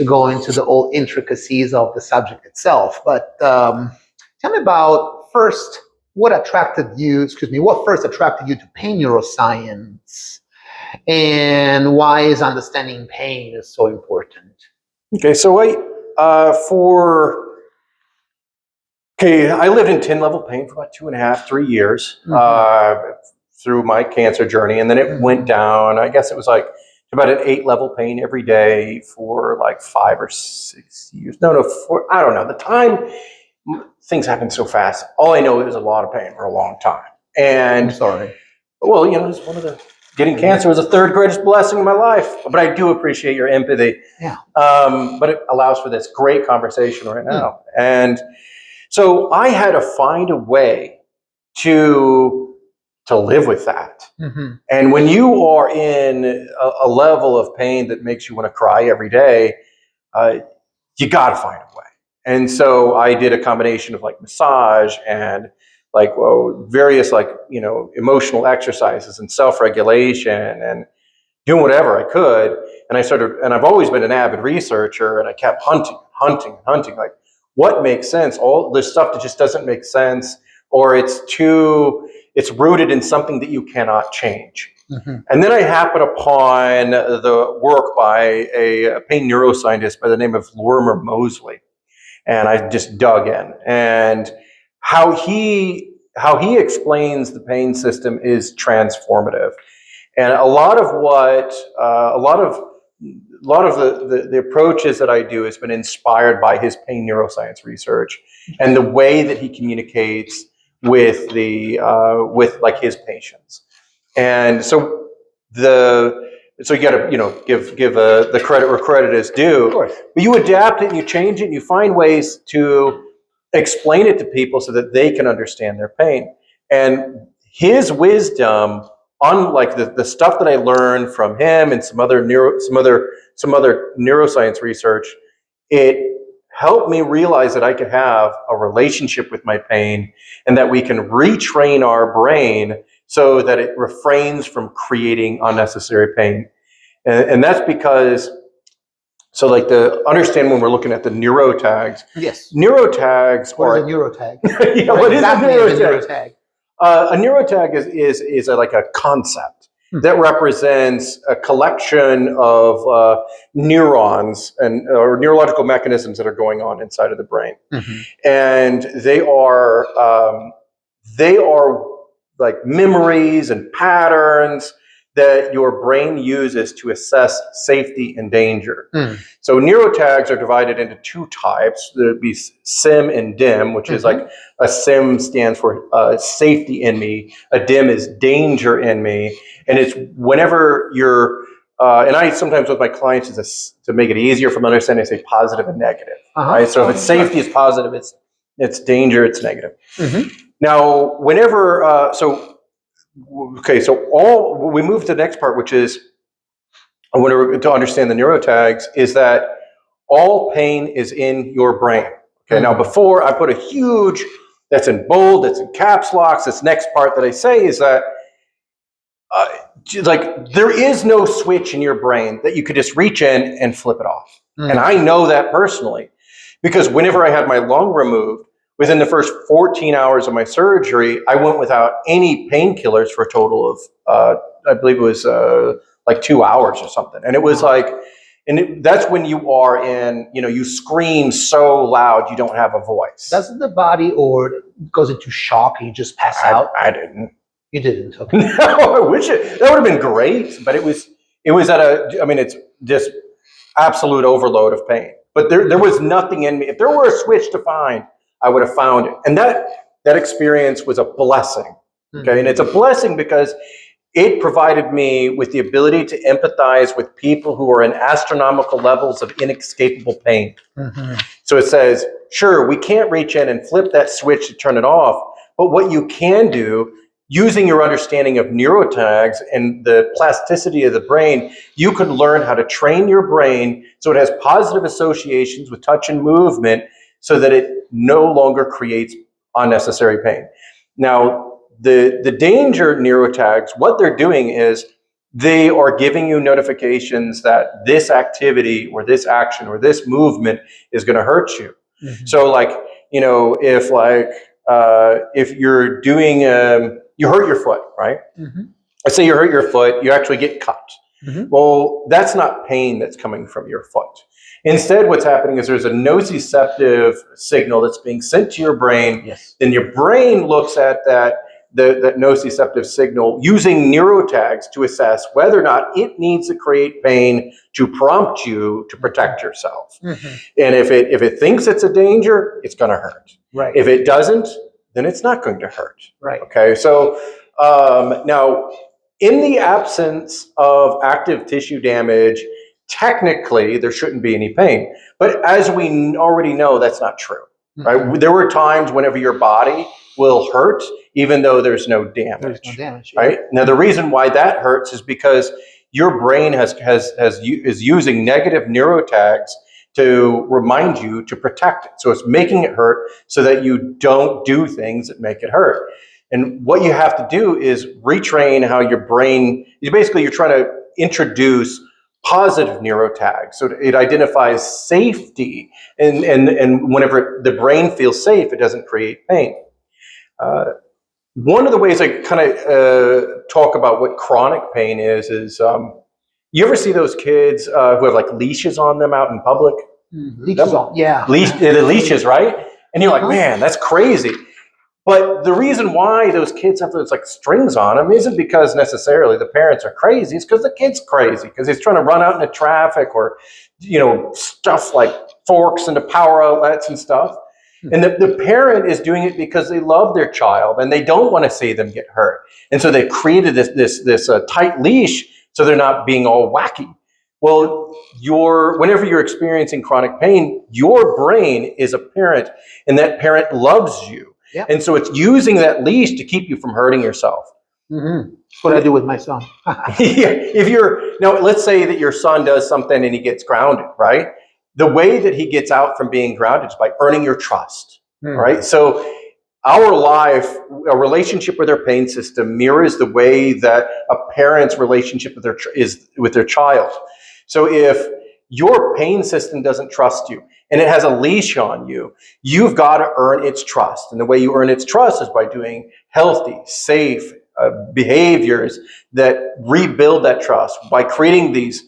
go into the old intricacies of the subject itself. But tell me about first what first attracted you to pain neuroscience, and why is understanding pain is so important? Okay, so I lived in 10-level pain for about 2.5, 3 years through my cancer journey, and then it went down. I guess it was like about an 8-level pain every day for like 5 or 6 years. I don't know. The time, things happen so fast. All I know, it was a lot of pain for a long time. And I'm sorry. Well, it was getting cancer was the third greatest blessing in my life. But I do appreciate your empathy. Yeah. But it allows for this great conversation right now. And so I had to find a way to live with that. And when you are in a level of pain that makes you want to cry every day, you got to find a way. And so I did a combination of like massage and like various emotional exercises and self-regulation and doing whatever I could. And I've always been an avid researcher, and I kept hunting, like what makes sense. All the stuff that just doesn't make sense, or it's rooted in something that you cannot change. And then I happened upon the work by a pain neuroscientist by the name of Lorimer Moseley. And I just dug in, and how he explains the pain system is transformative. And a lot of the approaches that I do has been inspired by his pain neuroscience research and the way that he communicates with like his patients. And so you got to give the credit where credit is due. Of course. But you adapt it and you change it and you find ways to explain it to people so that they can understand their pain. And his wisdom, unlike the stuff that I learned from him and some other neuroscience research, it helped me realize that I could have a relationship with my pain, and that we can retrain our brain so that it refrains from creating unnecessary pain. And that's because So like to understand when we're looking at the neurotags, Yes. neurotags What are is a neurotag? yeah, What what is a exactly is a neurotag? neurotag? A neurotag is like a concept Hmm. that represents a collection of neurons and or neurological mechanisms that are going on inside of the brain, Mhm. and they are like memories and patterns that your brain uses to assess safety and danger. Mm. So neurotags are divided into two types. There'd be SIM and DIM, which is like a SIM stands for safety in me. A DIM is danger in me. And it's whenever you're, and I sometimes with my clients is to make it easier for them to understand, I say positive and negative, right? So if it's safety, it's positive. It's danger, it's negative. Mhm. Now, whenever, so all we move to the next part, which is I want to understand the neurotags, is that all pain is in your brain. Okay, now before I put a huge, that's in bold, that's in caps locks, this next part that I say is that like there is no switch in your brain that you could just reach in and flip it off. And I know that personally because whenever I had my lung removed, within the first 14 hours of my surgery, I went without any painkillers for a total of, I believe it was like 2 hours or something. And it was like, that's when you are in, you scream so loud you don't have a voice. Doesn't the body or goes into shock and you just pass out? I didn't. You didn't. Okay. No, I wish it. That would have been great, but it was at a. I mean, it's just absolute overload of pain. But there was nothing in me. If there were a switch to find, I would have found it. And that experience was a blessing. Okay, and it's a blessing because it provided me with the ability to empathize with people who are in astronomical levels of inescapable pain. So it says, sure, we can't reach in and flip that switch to turn it off, but what you can do, using your understanding of neurotags and the plasticity of the brain, you can learn how to train your brain so it has positive associations with touch and movement so that it no longer creates unnecessary pain. Now, the danger neurotags, what they're doing is they are giving you notifications that this activity or this action or this movement is going to hurt you. So like, if you're doing, you hurt your foot, right? Let's say you hurt your foot, you actually get cut. Well, that's not pain that's coming from your foot. Instead, what's happening is there's a nociceptive signal that's being sent to your brain. Yes. Then your brain looks at that nociceptive signal using neurotags to assess whether or not it needs to create pain to prompt you to protect yourself. And if it thinks it's a danger, it's going to hurt. Right. If it doesn't, then it's not going to hurt. Right. Okay. So now, in the absence of active tissue damage, technically there shouldn't be any pain. But as we already know, that's not true. Right? There were times whenever your body will hurt, even though there's no damage. There's no damage. Yeah. Right? Now, the reason why that hurts is because your brain is using negative neurotags to remind you to protect it. So it's making it hurt so that you don't do things that make it hurt. And what you have to do is retrain how your brain, you're trying to introduce positive neurotags. So it identifies safety. And whenever the brain feels safe, it doesn't create pain. One of the ways I kind of talk about what chronic pain is you ever see those kids who have like leashes on them out in public? Leashes on, yeah. The leashes, right? And you're like, man, that's crazy. But the reason why those kids have those like strings on them isn't because necessarily the parents are crazy. It's because the kid's crazy because he's trying to run out into traffic or, stuff like forks into power outlets and stuff. And the parent is doing it because they love their child and they don't want to see them get hurt. And so they've created this tight leash so they're not being all wacky. Well, whenever you're experiencing chronic pain, your brain is a parent and that parent loves you. Yep. And so it's using that leash to keep you from hurting yourself. That's what I do with my son. Now, let's say that your son does something and he gets grounded, right? The way that he gets out from being grounded is by earning your trust, right? So our life, a relationship with their pain system mirrors the way that a parent's relationship with their child. So if your pain system doesn't trust you and it has a leash on you. You've got to earn its trust. And the way you earn its trust is by doing healthy, safe behaviors that rebuild that trust, by creating these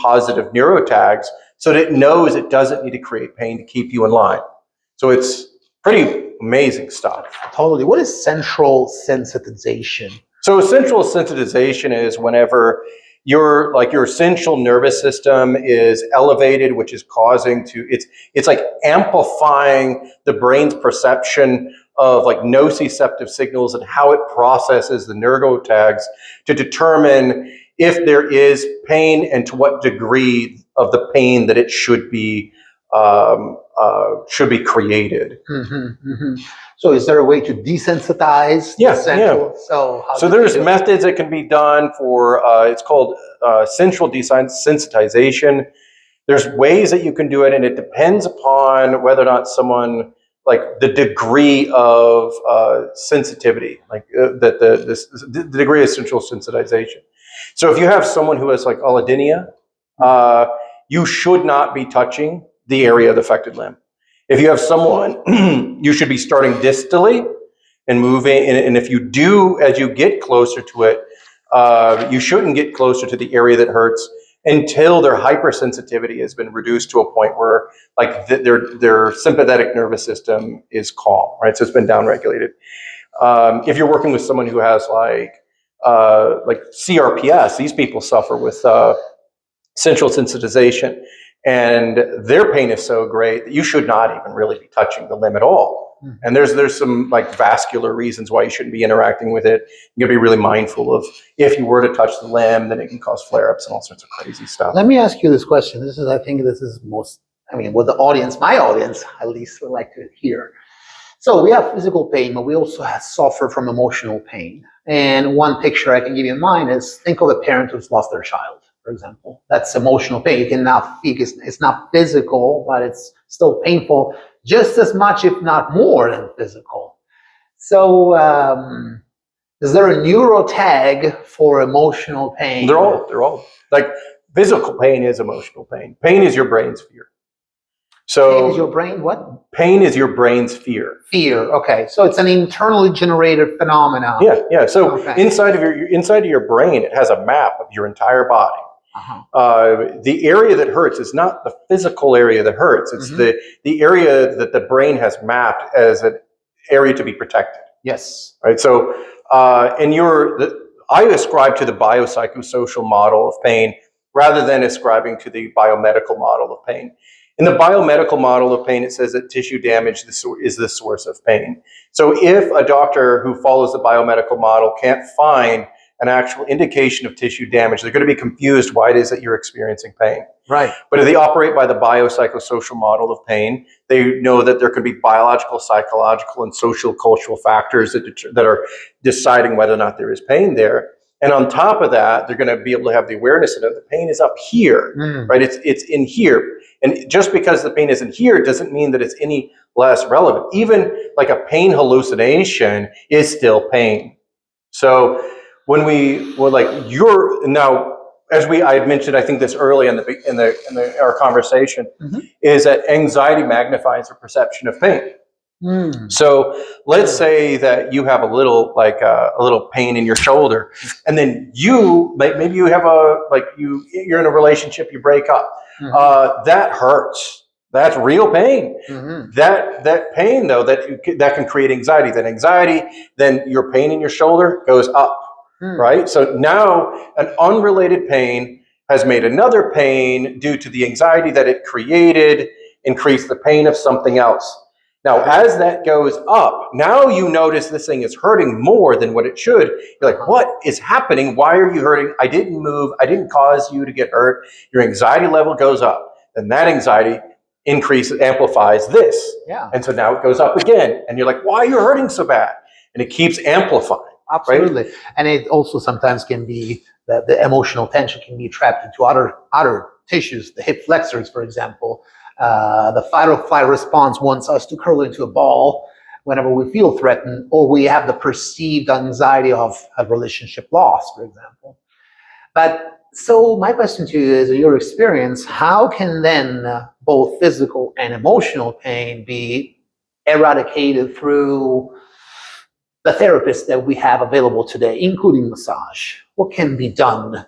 positive neurotags so that it knows it doesn't need to create pain to keep you in line. So it's pretty amazing stuff. Totally. What is central sensitization? So central sensitization is whenever your central nervous system is elevated, which is causing it's like amplifying the brain's perception of like nociceptive signals and how it processes the neurotags to determine if there is pain and to what degree of the pain that it should be created. So is there a way to desensitize? Yes, central? Yeah. So there's methods that can be done for, it's called central desensitization. There's ways that you can do it, and it depends upon whether or not someone, like the degree of sensitivity, like the degree of central sensitization. So if you have someone who has like allodynia, you should not be touching the area of the affected limb. If you have someone, you should be starting distally and moving. And if you do, as you get closer to it, you shouldn't get closer to the area that hurts until their hypersensitivity has been reduced to a point where like their sympathetic nervous system is calm, right? So it's been downregulated. If you're working with someone who has like CRPS, these people suffer with central sensitization. And their pain is so great that you should not even really be touching the limb at all. And there's some like vascular reasons why you shouldn't be interacting with it. You gotta be really mindful of if you were to touch the limb, then it can cause flare-ups and all sorts of crazy stuff. Let me ask you this question. I think this is what the audience, my audience at least, would like to hear. So we have physical pain, but we also suffer from emotional pain. And one picture I can give you in mind is, think of a parent who's lost their child, for example. That's emotional pain. You cannot feel it's not physical, but it's still painful just as much, if not more than physical. So is there a neurotag for emotional pain? They're all like physical pain is emotional pain. Pain is your brain's fear. So pain is your brain, what? Pain is your brain's fear. Fear, okay. So it's an internally generated phenomenon. Yeah. So inside of your brain, it has a map of your entire body. The area that hurts is not the physical area that hurts. It's the area that the brain has mapped as an area to be protected. Yes. Right. So, I ascribe to the biopsychosocial model of pain rather than ascribing to the biomedical model of pain. In the biomedical model of pain, it says that tissue damage is the source of pain. So if a doctor who follows the biomedical model can't find an actual indication of tissue damage, they're going to be confused why it is that you're experiencing pain. Right. But if they operate by the biopsychosocial model of pain, they know that there could be biological, psychological, and social cultural factors that are deciding whether or not there is pain there. And on top of that, they're going to be able to have the awareness that the pain is up here, right? It's in here. And just because the pain isn't here doesn't mean that it's any less relevant. Even like a pain hallucination is still pain. So when I had mentioned, I think this early in our conversation, is that anxiety magnifies the perception of pain. So let's say that you have a little pain in your shoulder, and then maybe you have you're in a relationship, you break up. That hurts. That's real pain. That pain though, that can create anxiety. That anxiety, then your pain in your shoulder goes up. Right? So now an unrelated pain has made another pain due to the anxiety that it created, increase the pain of something else. Now, as that goes up, now you notice this thing is hurting more than what it should. You're like, what is happening? Why are you hurting? I didn't move. I didn't cause you to get hurt. Your anxiety level goes up. And that anxiety amplifies this. Yeah. And so now it goes up again. And you're like, why are you hurting so bad? And it keeps amplifying. Absolutely. Right? And it also sometimes can be that the emotional tension can be trapped into other tissues, the hip flexors, for example. The fight or flight response wants us to curl into a ball whenever we feel threatened, or we have the perceived anxiety of a relationship loss, for example. But so my question to you is, in your experience, how can then both physical and emotional pain be eradicated through the therapists that we have available today, including massage? What can be done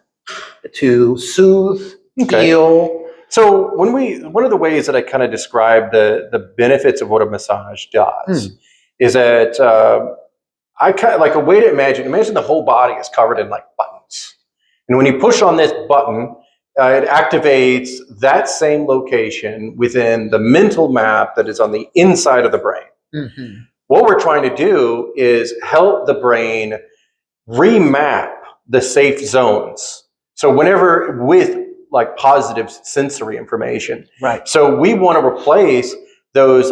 to soothe, Okay. heal? So one of the ways that I kind of describe the benefits of what a massage does is that I kind of like a way to imagine the whole body is covered in like buttons. And when you push on this button, it activates that same location within the mental map that is on the inside of the brain. Mm-hmm. What we're trying to do is help the brain remap the safe zones. So whenever with like positive sensory information. Right. So we want to replace those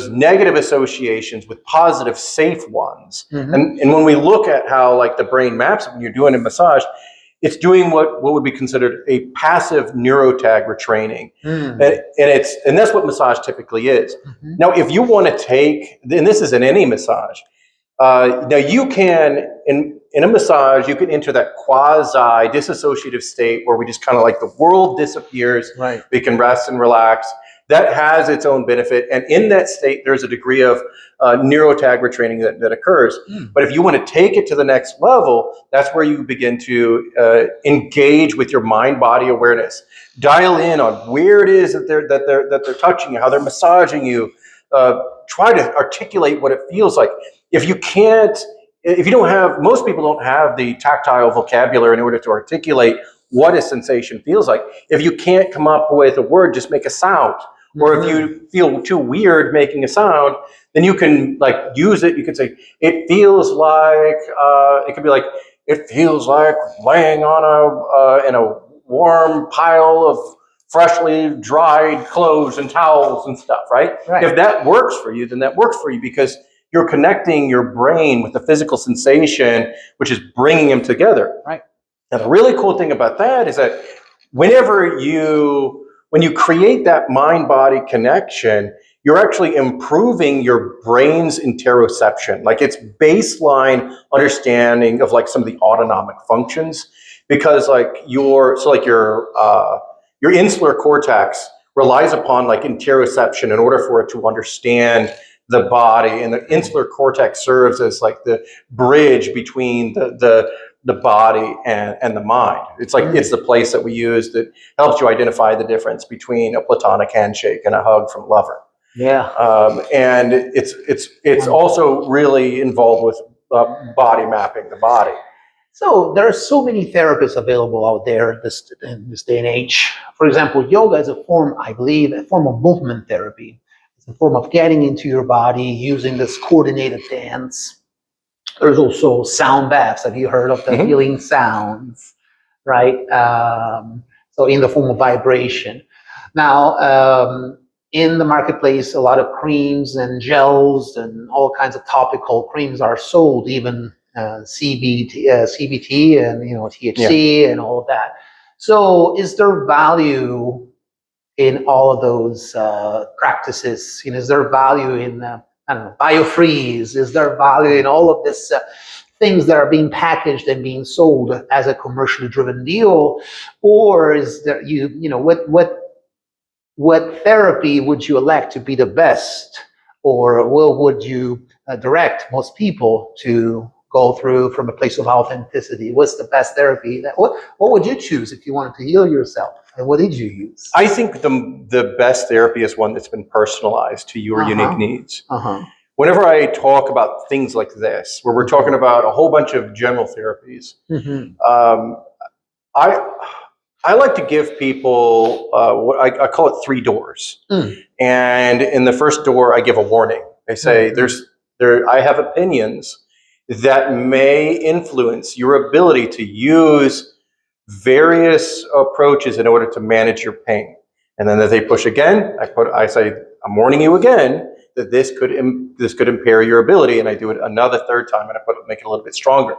negative associations with positive safe ones. Mm-hmm. And when we look at how like the brain maps when you're doing a massage, it's doing what would be considered a passive neurotag retraining. And that's what massage typically is. Mm-hmm. Now, if you want to take, and this is in any massage, now you can, in a massage, you can enter that quasi-dissociative state where we just kind of like the world disappears. Right. We can rest and relax. That has its own benefit. And in that state, there's a degree of neurotag retraining that occurs. But if you want to take it to the next level, that's where you begin to engage with your mind-body awareness. Dial in on where it is that they're touching you, how they're massaging you. Try to articulate what it feels like. If you don't have, most people don't have the tactile vocabulary in order to articulate what a sensation feels like. If you can't come up with a word, just make a sound. Or if you feel too weird making a sound, then you can like use it. You can say, it feels like, it could be like, it feels like laying on in a warm pile of freshly dried clothes and towels and stuff, right? If that works for you, then that works for you because you're connecting your brain with the physical sensation, which is bringing them together. Right. And the really cool thing about that is that when you create that mind-body connection, you're actually improving your brain's interoception, like its baseline understanding of like some of the autonomic functions, because like your insular cortex relies upon like interoception in order for it to understand the body, and the insular cortex serves as like the bridge between the body and the mind. It's like it's the place that we use that helps you identify the difference between a platonic handshake and a hug from a lover. Yeah. And it's also really involved with body mapping the body. So there are so many therapists available out there in this day and age. For example, yoga is a form, I believe, a form of movement therapy. It's a form of getting into your body using this coordinated dance. There's also sound baths. Have you heard of the healing sounds? Right. So in the form of vibration. Now, in the marketplace, a lot of creams and gels and all kinds of topical creams are sold, even CBT and THC and all of that. So, is there value in all of those practices? Is there value in I don't know, biofreeze? Is there value in all of this things that are being packaged and being sold as a commercially driven deal, or is there what therapy would you elect to be the best, or would you direct most people to go through from a place of authenticity? What's the best therapy? What would you choose if you wanted to heal yourself, and what did you use? I think the best therapy is one that's been personalized to your unique needs. Whenever I talk about things like this, where we're talking about a whole bunch of general therapies, I like to give people what I call it 3 doors. And in the first door, I give a warning. I say, I have opinions that may influence your ability to use various approaches in order to manage your pain. And then as they push again, I say, I'm warning you again that this could impair your ability. And I do it another third time, and make it a little bit stronger.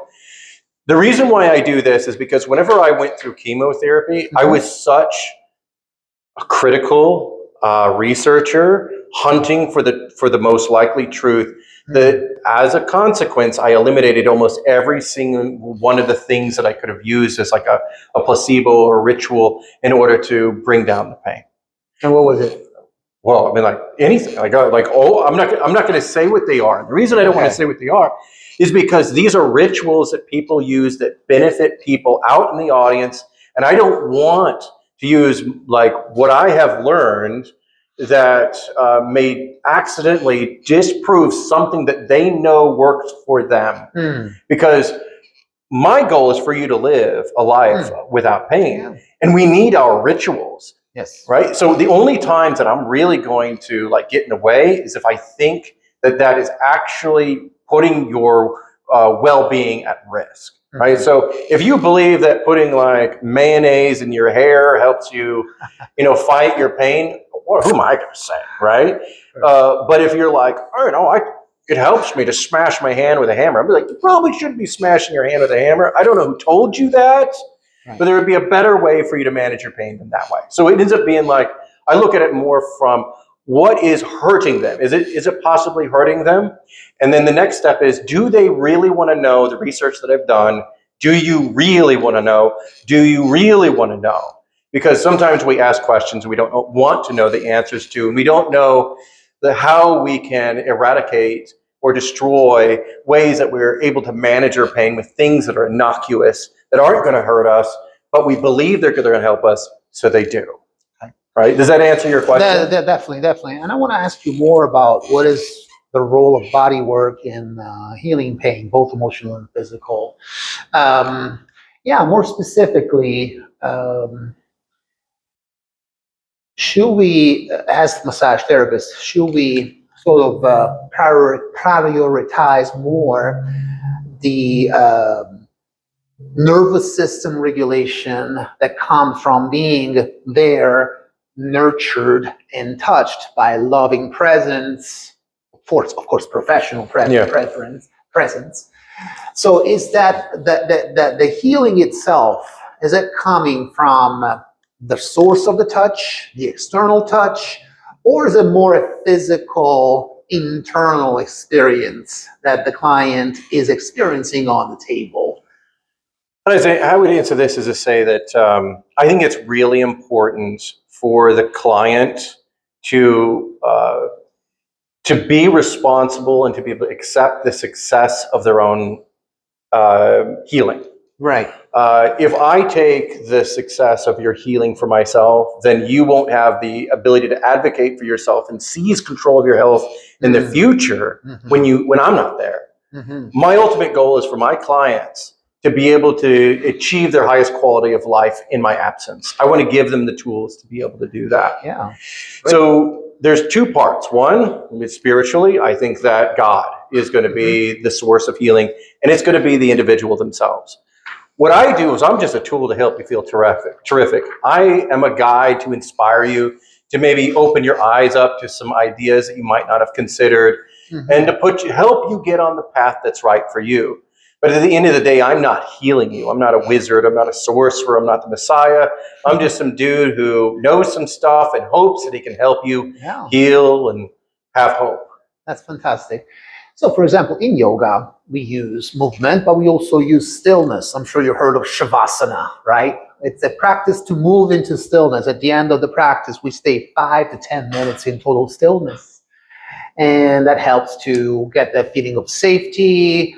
The reason why I do this is because whenever I went through chemotherapy, I was such a critical researcher hunting for the most likely truth that as a consequence, I eliminated almost every single one of the things that I could have used as like a placebo or ritual in order to bring down the pain. And what was it? Well, I mean, like anything, I'm not going to say what they are. The reason I don't want to say what they are is because these are rituals that people use that benefit people out in the audience. And I don't want to use like what I have learned that may accidentally disprove something that they know works for them. Because my goal is for you to live a life without pain. And we need our rituals. Yes. Right. So the only times that I'm really going to like get in the way is if I think that that is actually putting your well-being at risk. Right. So if you believe that putting like mayonnaise in your hair helps you, fight your pain, well, who am I going to say? Right. But if you're like, oh no, it helps me to smash my hand with a hammer, I'd be like, you probably shouldn't be smashing your hand with a hammer. I don't know who told you that. Right. But there would be a better way for you to manage your pain than that way. So it ends up being like, I look at it more from what is hurting them. Is it possibly hurting them? And then the next step is, do they really want to know the research that I've done? Do you really want to know? Do you really want to know? Because sometimes we ask questions we don't want to know the answers to, and we don't know how we can eradicate or destroy ways that we're able to manage our pain with things that are innocuous, that aren't going to hurt us, but we believe they're going to help us, so they do. Right? Does that answer your question? Definitely. And I want to ask you more about what is the role of body work in healing pain, both emotional and physical. More specifically, should we, as massage therapists, should we sort of prioritize more the nervous system regulation that comes from being there, nurtured and touched by loving presence, of course, professional presence. So is that the healing itself, is it coming from the source of the touch, the external touch, or is it more a physical, internal experience that the client is experiencing on the table? I would answer this is to say that I think it's really important for the client to be responsible and to be able to accept the success of their own healing. Right. If I take the success of your healing for myself, then you won't have the ability to advocate for yourself and seize control of your health in the future when I'm not there. My ultimate goal is for my clients to be able to achieve their highest quality of life in my absence. I want to give them the tools to be able to do that. Yeah. So there's two parts. One, spiritually, I think that God is going to be the source of healing, and it's going to be the individual themselves. What I do is I'm just a tool to help you feel terrific. I am a guide to inspire you, to maybe open your eyes up to some ideas that you might not have considered, and to help you get on the path that's right for you. But at the end of the day, I'm not healing you. I'm not a wizard. I'm not a sorcerer. I'm not the Messiah. I'm just some dude who knows some stuff and hopes that he can help you heal and have hope. That's fantastic. So, for example, in yoga, we use movement, but we also use stillness. I'm sure you've heard of Shavasana, right? It's a practice to move into stillness. At the end of the practice, we stay 5 to 10 minutes in total stillness. And that helps to get that feeling of safety,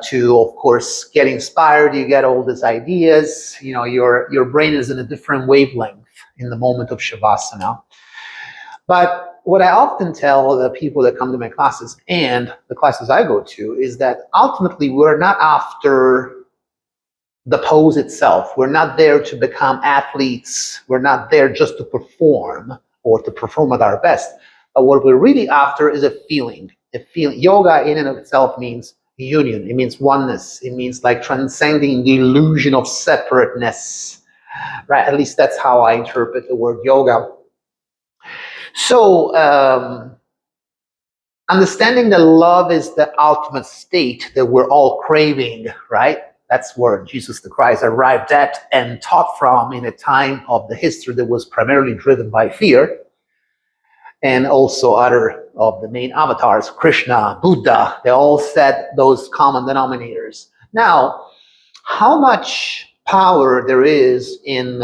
to, of course, get inspired. You get all these ideas. Your brain is in a different wavelength in the moment of Shavasana. But what I often tell the people that come to my classes and the classes I go to is that ultimately we're not after the pose itself. We're not there to become athletes. We're not there just to perform or to perform at our best. But what we're really after is a feeling. Yoga in and of itself means union. It means oneness. It means like transcending the illusion of separateness, right? At least that's how I interpret the word yoga. So, understanding that love is the ultimate state that we're all craving, right? That's where Jesus the Christ arrived at and taught from in a time of the history that was primarily driven by fear. and also other of the main avatars, Krishna, Buddha, they all set those common denominators. Now, how much power there is in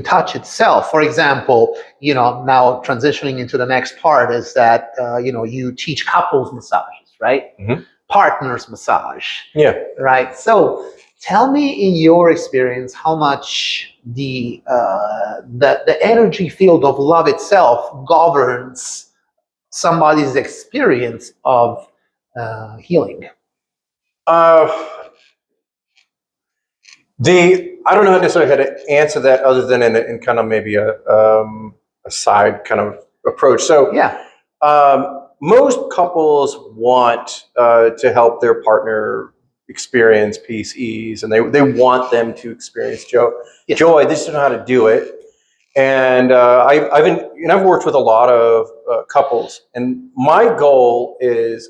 touch itself. For example, now transitioning into the next part is that you teach couples massages, right? Mm-hmm. Partners massage, Yeah. right? So tell me, in your experience, how much the energy field of love itself governs somebody's experience of healing. I don't know necessarily how to answer that other than in kind of maybe a side kind of approach. So Yeah. Most couples want to help their partner experience peace, ease, and they want them to experience joy. Yes. Joy. They just don't know how to do it. And I've worked with a lot of couples, and my goal is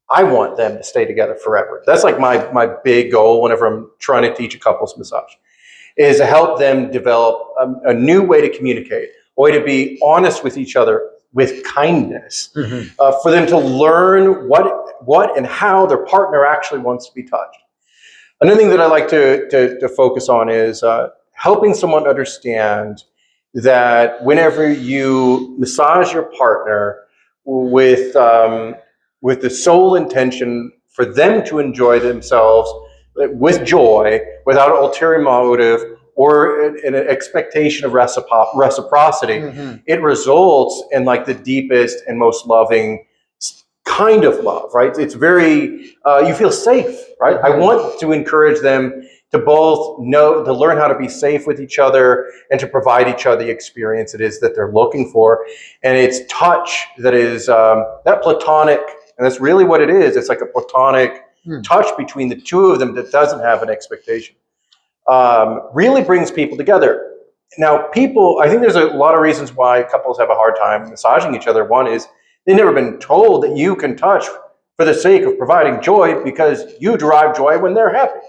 I want them to stay together forever. That's like my big goal whenever I'm trying to teach a couples massage, is to help them develop a new way to communicate, a way to be honest with each other with kindness, for them to learn what and how their partner actually wants to be touched. Another thing that I like to focus on is helping someone understand that whenever you massage your partner with the sole intention for them to enjoy themselves with joy, without an ulterior motive or an expectation of reciprocity, it results in like the deepest and most loving kind of love, right? It's very, you feel safe, right? I want to encourage them to both to learn how to be safe with each other and to provide each other the experience it is that they're looking for. And it's touch that is that platonic, and that's really what it is. It's like a platonic touch between the two of them that doesn't have an expectation. Really brings people together. Now, I think there's a lot of reasons why couples have a hard time massaging each other. One is they've never been told that you can touch for the sake of providing joy because you derive joy when they're happy,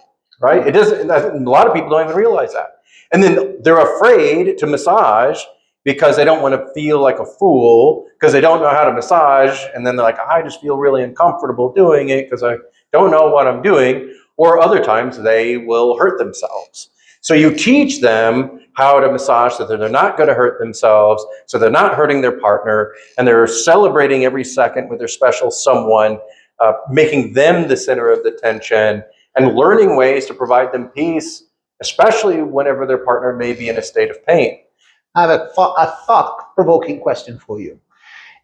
right? It doesn't. A lot of people don't even realize that. And then they're afraid to massage because they don't want to feel like a fool because they don't know how to massage. And then they're like, I just feel really uncomfortable doing it because I don't know what I'm doing. Or other times they will hurt themselves. So you teach them how to massage so that they're not going to hurt themselves, so they're not hurting their partner, and they're celebrating every second with their special someone, making them the center of the tension, and learning ways to provide them peace, especially whenever their partner may be in a state of pain. I have a thought-provoking question for you.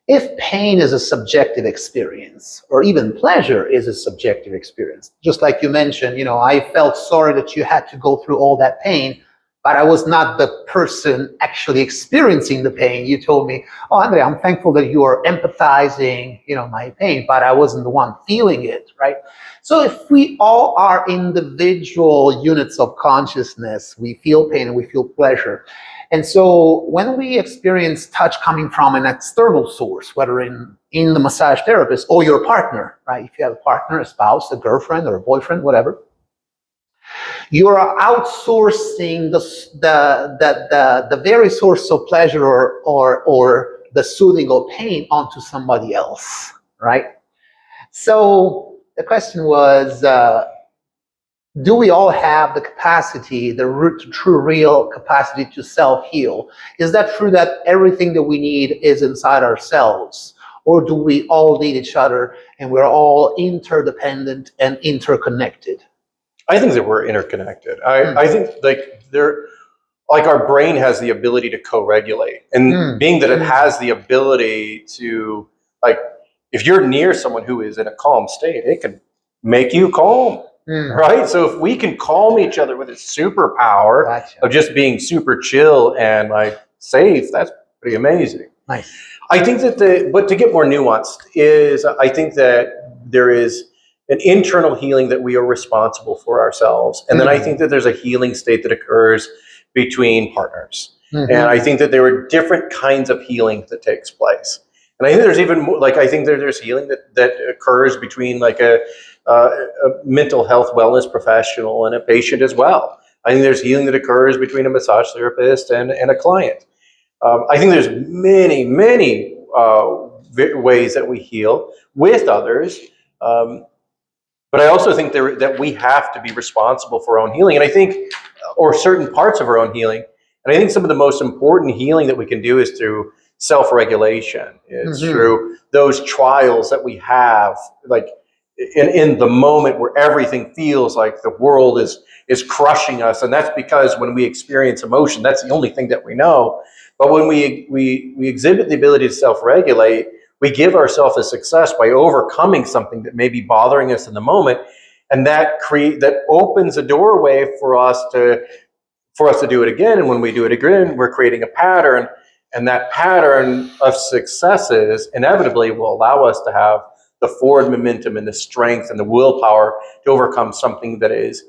If pain is a subjective experience, or even pleasure is a subjective experience, just like you mentioned, I felt sorry that you had to go through all that pain, but I was not the person actually experiencing the pain. You told me, oh, Andrea, I'm thankful that you are empathizing, my pain, but I wasn't the one feeling it, right? So if we all are individual units of consciousness, we feel pain and we feel pleasure. And so when we experience touch coming from an external source, whether in the massage therapist or your partner, right? If you have a partner, a spouse, a girlfriend, or a boyfriend, whatever, you are outsourcing the very source of pleasure or the soothing of pain onto somebody else, right? So the question was, do we all have the capacity, the true, real capacity to self-heal? Is that true that everything that we need is inside ourselves? Or do we all need each other and we're all interdependent and interconnected? I think that we're interconnected. I think like our brain has the ability to co-regulate, and being that it has the ability to, like, if you're near someone who is in a calm state, it can make you calm. Right? So if we can calm each other with a superpower of just being super chill and like safe, that's pretty amazing. Nice. I think that but to get more nuanced is, I think that there is an internal healing that we are responsible for ourselves. And then I think that there's a healing state that occurs between partners. And I think that there are different kinds of healing that takes place. And I think there's even more, like, I think there's healing that occurs between like a mental health wellness professional and a patient as well. I think there's healing that occurs between a massage therapist and a client. I think there's many ways that we heal with others. But I also think that we have to be responsible for our own healing. And I think, or certain parts of our own healing. And I think some of the most important healing that we can do is through self-regulation. It's through those trials that we have, like in the moment where everything feels like the world is crushing us. And that's because when we experience emotion, that's the only thing that we know. But when we exhibit the ability to self-regulate, we give ourselves a success by overcoming something that may be bothering us in the moment, and that opens a doorway for us to do it again. And when we do it again, we're creating a pattern, and that pattern of successes inevitably will allow us to have the forward momentum and the strength and the willpower to overcome something that is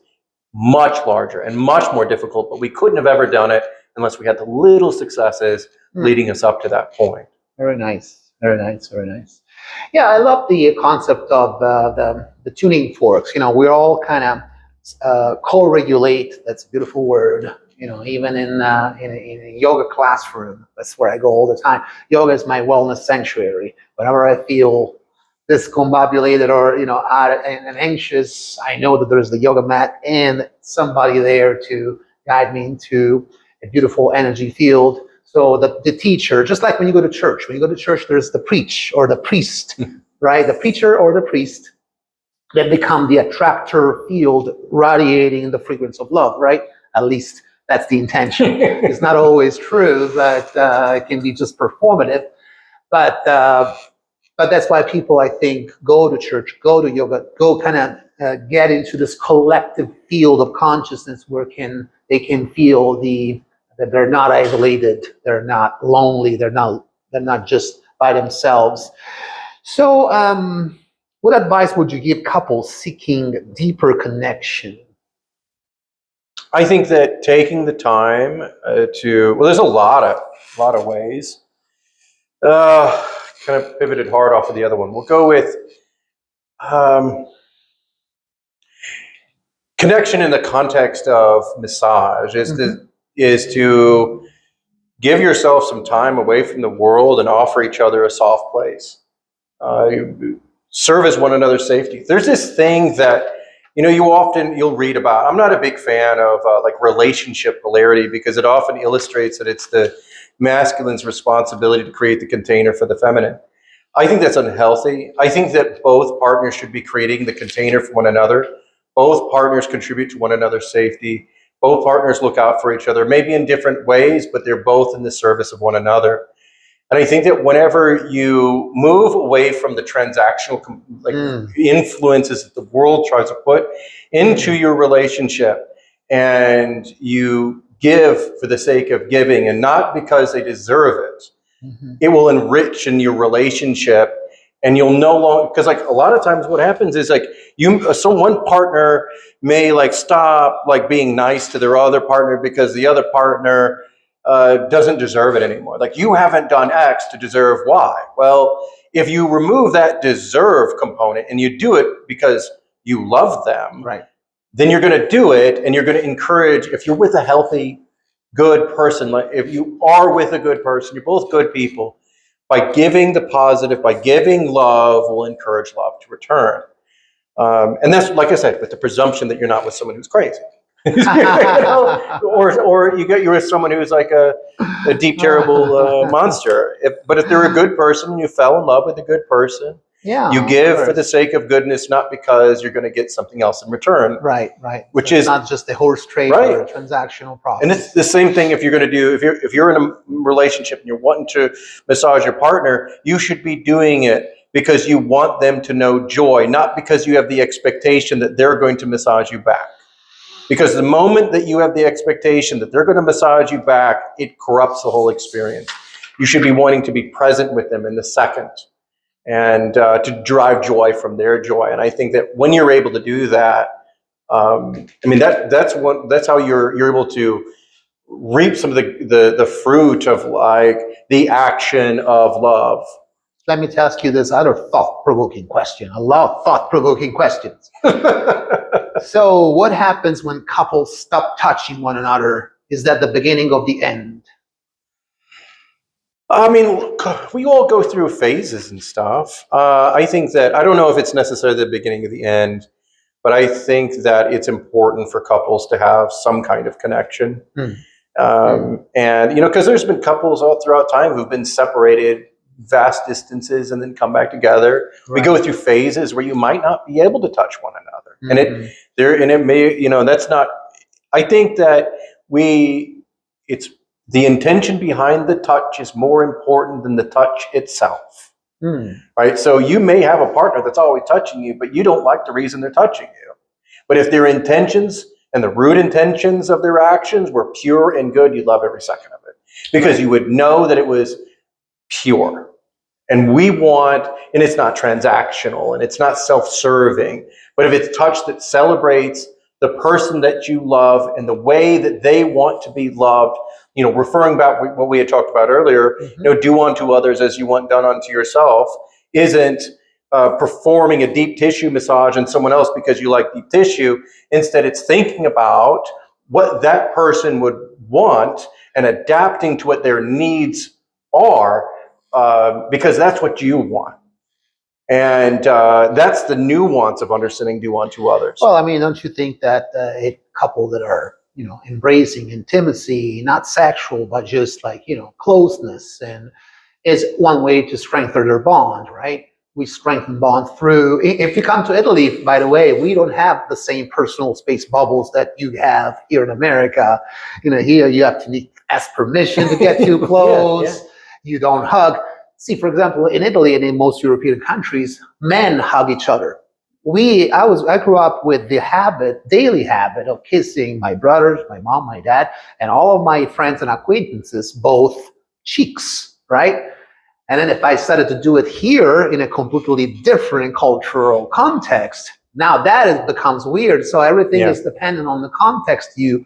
much larger and much more difficult, but we couldn't have ever done it unless we had the little successes leading us up to that point. Very nice. Very nice, very nice. Yeah, I love the concept of the tuning forks. We all kind of co-regulate. That's a beautiful word. Even in a yoga classroom, that's where I go all the time. Yoga is my wellness sanctuary. Whenever I feel discombobulated or and anxious, I know that there's the yoga mat and somebody there to guide me into a beautiful energy field. So the teacher, just like when you go to church, there's the preach or the priest, right? The preacher or the priest that become the attractor field radiating the fragrance of love, right? At least that's the intention. It's not always true, but it can be just performative. But that's why people, I think, go to church, go to yoga, go kind of get into this collective field of consciousness where they can feel that they're not isolated, they're not lonely, they're not just by themselves. So, what advice would you give couples seeking deeper connection? I think that taking the time there's a lot of ways. Kind of pivoted hard off of the other one. We'll go with connection in the context of massage is to give yourself some time away from the world and offer each other a soft place. Serve as one another's safety. There's this thing that you'll read about. I'm not a big fan of like relationship polarity because it often illustrates that it's the masculine's responsibility to create the container for the feminine. I think that's unhealthy. I think that both partners should be creating the container for one another. Both partners contribute to one another's safety. Both partners look out for each other, maybe in different ways, but they're both in the service of one another. And I think that whenever you move away from the transactional influences that the world tries to put into your relationship, and you give for the sake of giving and not because they deserve it, it will enrich in your relationship. And you'll no longer, because like a lot of times what happens is like one partner may like stop like being nice to their other partner because the other partner doesn't deserve it anymore. Like, you haven't done X to deserve Y. Well, if you remove that deserve component and you do it because you love them, right, then you're going to do it, and you're going to encourage. If you're with a healthy, good person, like if you are with a good person, you're both good people. By giving the positive, by giving love, will encourage love to return. And that's, like I said, with the presumption that you're not with someone who's crazy. Or you're with someone who's like a deep, terrible monster. But if they're a good person and you fell in love with a good person, you give for the sake of goodness, not because you're going to get something else in return. Right. Which so is not just a horse trade or a transactional process. And it's the same thing if you're going to do, if you're in a relationship and you're wanting to massage your partner, you should be doing it because you want them to know joy, not because you have the expectation that they're going to massage you back. Because the moment that you have the expectation that they're going to massage you back, it corrupts the whole experience. You should be wanting to be present with them in the second, and to drive joy from their joy. And I think that when you're able to do that, that's how you're able to reap some of the fruit of like the action of love. Let me ask you this other thought-provoking question. I love thought-provoking questions. So what happens when couples stop touching one another? Is that the beginning of the end? I mean, we all go through phases and stuff. I think that, I don't know if it's necessarily the beginning or the end, but I think that it's important for couples to have some kind of connection. And, because there's been couples all throughout time who've been separated vast distances and then come back together. Right. We go through phases where you might not be able to touch one another. And it may, that's not, I think that it's the intention behind the touch is more important than the touch itself. Right? So you may have a partner that's always touching you, but you don't like the reason they're touching you. But if their intentions and the root intentions of their actions were pure and good, you'd love every second of it, because you would know that it was pure. And we want, and it's not transactional and it's not self-serving, but if it's touch that celebrates the person that you love and the way that they want to be loved, referring back what we had talked about earlier, do unto others as you want done unto yourself, isn't performing a deep tissue massage on someone else because you like deep tissue. Instead, it's thinking about what that person would want and adapting to what their needs are, because that's what you want. And that's the nuance of understanding do unto others. Well, I mean, don't you think that a couple that are, embracing intimacy, not sexual, but just like, closeness, and is one way to strengthen their bond, right? We strengthen bond through, if you come to Italy, by the way, we don't have the same personal space bubbles that you have here in America. Here you have to ask permission to get too close. You don't hug. See, for example, in Italy and in most European countries, men hug each other. I grew up with the daily habit of kissing my brothers, my mom, my dad, and all of my friends and acquaintances, both cheeks, right? And then if I started to do it here in a completely different cultural context, now that becomes weird. So everything is dependent on the context. You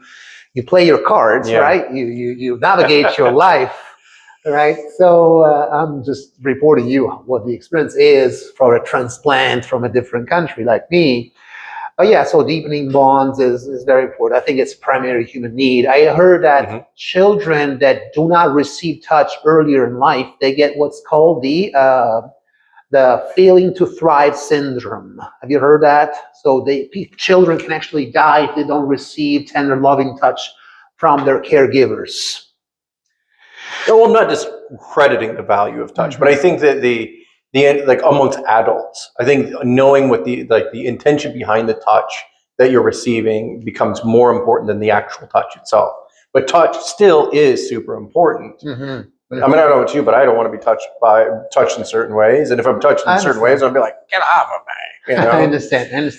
play your cards, right? You navigate your life, right? So I'm just reporting you what the experience is for a transplant from a different country like me. But yeah, so deepening bonds is very important. I think it's primary human need. I heard that children that do not receive touch earlier in life, they get what's called the failing to thrive syndrome. Have you heard that? So children can actually die if they don't receive tender, loving touch from their caregivers. No, I'm not discrediting the value of touch, but I think that the like amongst adults, I think knowing what the intention behind the touch that you're receiving becomes more important than the actual touch itself. But touch still is super important. I mean, I don't know about you, but I don't want to be touched in certain ways. And if I'm touched in certain ways, I'll be like, get off of me. I understand.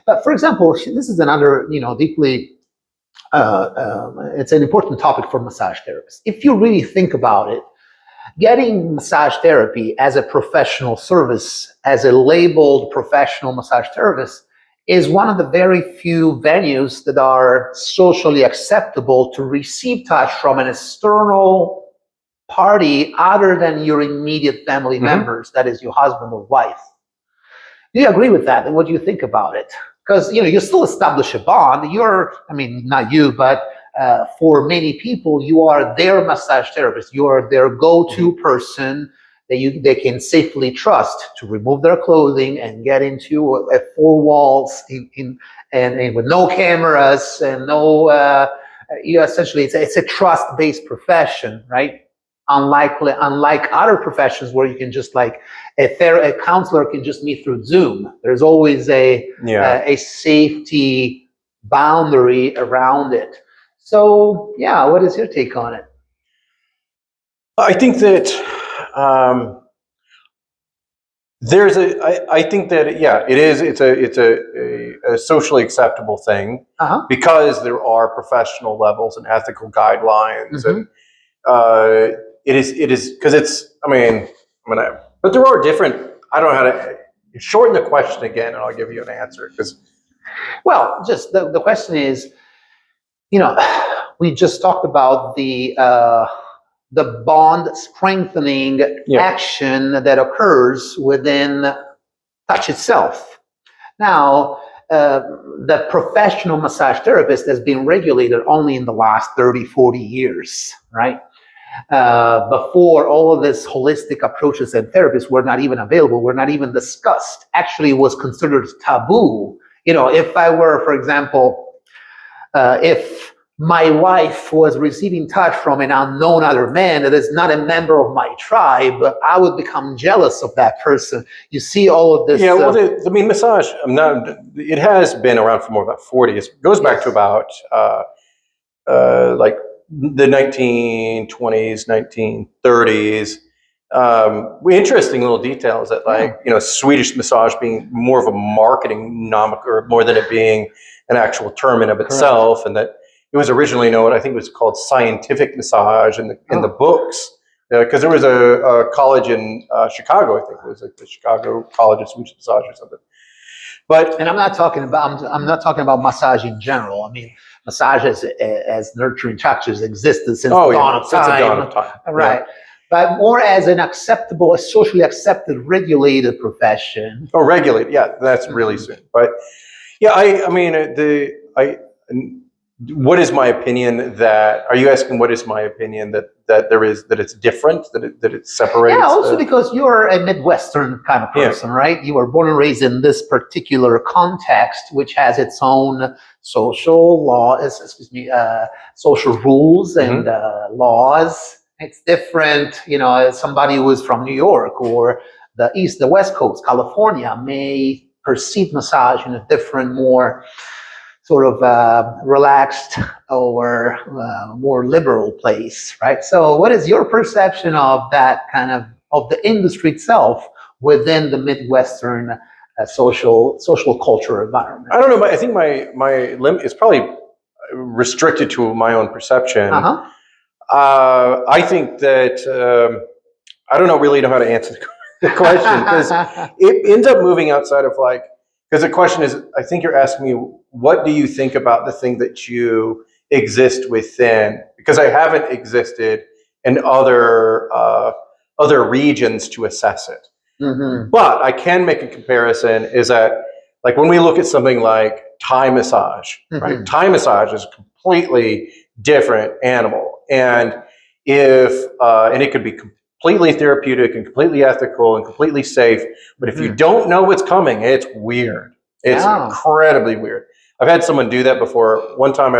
But for example, this is another, deeply, it's an important topic for massage therapists. If you really think about it, getting massage therapy as a professional service, as a labeled professional massage therapist, is one of the very few venues that are socially acceptable to receive touch from an external party other than your immediate family members, that is your husband or wife. Do you agree with that? And what do you think about it? Because, you still establish a bond. Not you, but for many people, you are their massage therapist. You are their go-to person that they can safely trust to remove their clothing and get into four walls and with no cameras and no. Essentially, it's a trust-based profession, right? Unlike other professions where you can just like a counselor can just meet through Zoom. There's always a safety boundary around it. So what is your take on it? I think that I think that it is. It's a socially acceptable thing because there are professional levels and ethical guidelines and. It is because it's. But there are different. I don't know how to shorten the question again, and I'll give you an answer. Well, just the question is, we just talked about the bond strengthening action that occurs within touch itself. Now, the professional massage therapist has been regulated only in the last 30, 40 years, right? before all of this holistic approaches and therapies were not even available, were not even discussed. Actually, it was considered taboo. If I were, for example, if my wife was receiving touch from an unknown other man that is not a member of my tribe, I would become jealous of that person. You see all of this. Yeah, well, massage. It has been around for more about 40. It goes back to about like the 1920s, 1930s. Interesting little details that, like, Swedish massage being more of a marketing moniker more than it being an actual term in of itself, and that it was originally known, I think it was called scientific massage in the books, because there was a college in Chicago, I think it was like the Chicago College of Swedish Massage or something. And I'm not talking about massage in general. I mean, massage as nurturing touches existed since the dawn of time. Since the dawn of time, right? Yeah. But more as a socially accepted, regulated profession. Oh, regulated, yeah, that's really soon. But yeah, I mean, what is my opinion that? Are you asking what is my opinion that it's different, that it separates? Yeah, also because you're a Midwestern kind of person, right? You were born and raised in this particular context, which has its own social rules and laws. It's different, as somebody who is from New York or the West Coast, California, may perceive massage in a different, more sort of relaxed or more liberal place, right? So what is your perception of that kind of the industry itself within the Midwestern social culture environment? I don't know, but I think my limit is probably restricted to my own perception. I think that I don't really know how to answer the question, because it ends up moving outside of, like, because the question is, I think you're asking me, what do you think about the thing that you exist within? Because I haven't existed in other regions to assess it. But I can make a comparison, is that, like, when we look at something like Thai massage, right? Thai massage is a completely different animal. And and it could be completely therapeutic and completely ethical and completely safe. But if you don't know what's coming, it's weird. It's incredibly weird. I've had someone do that before. One time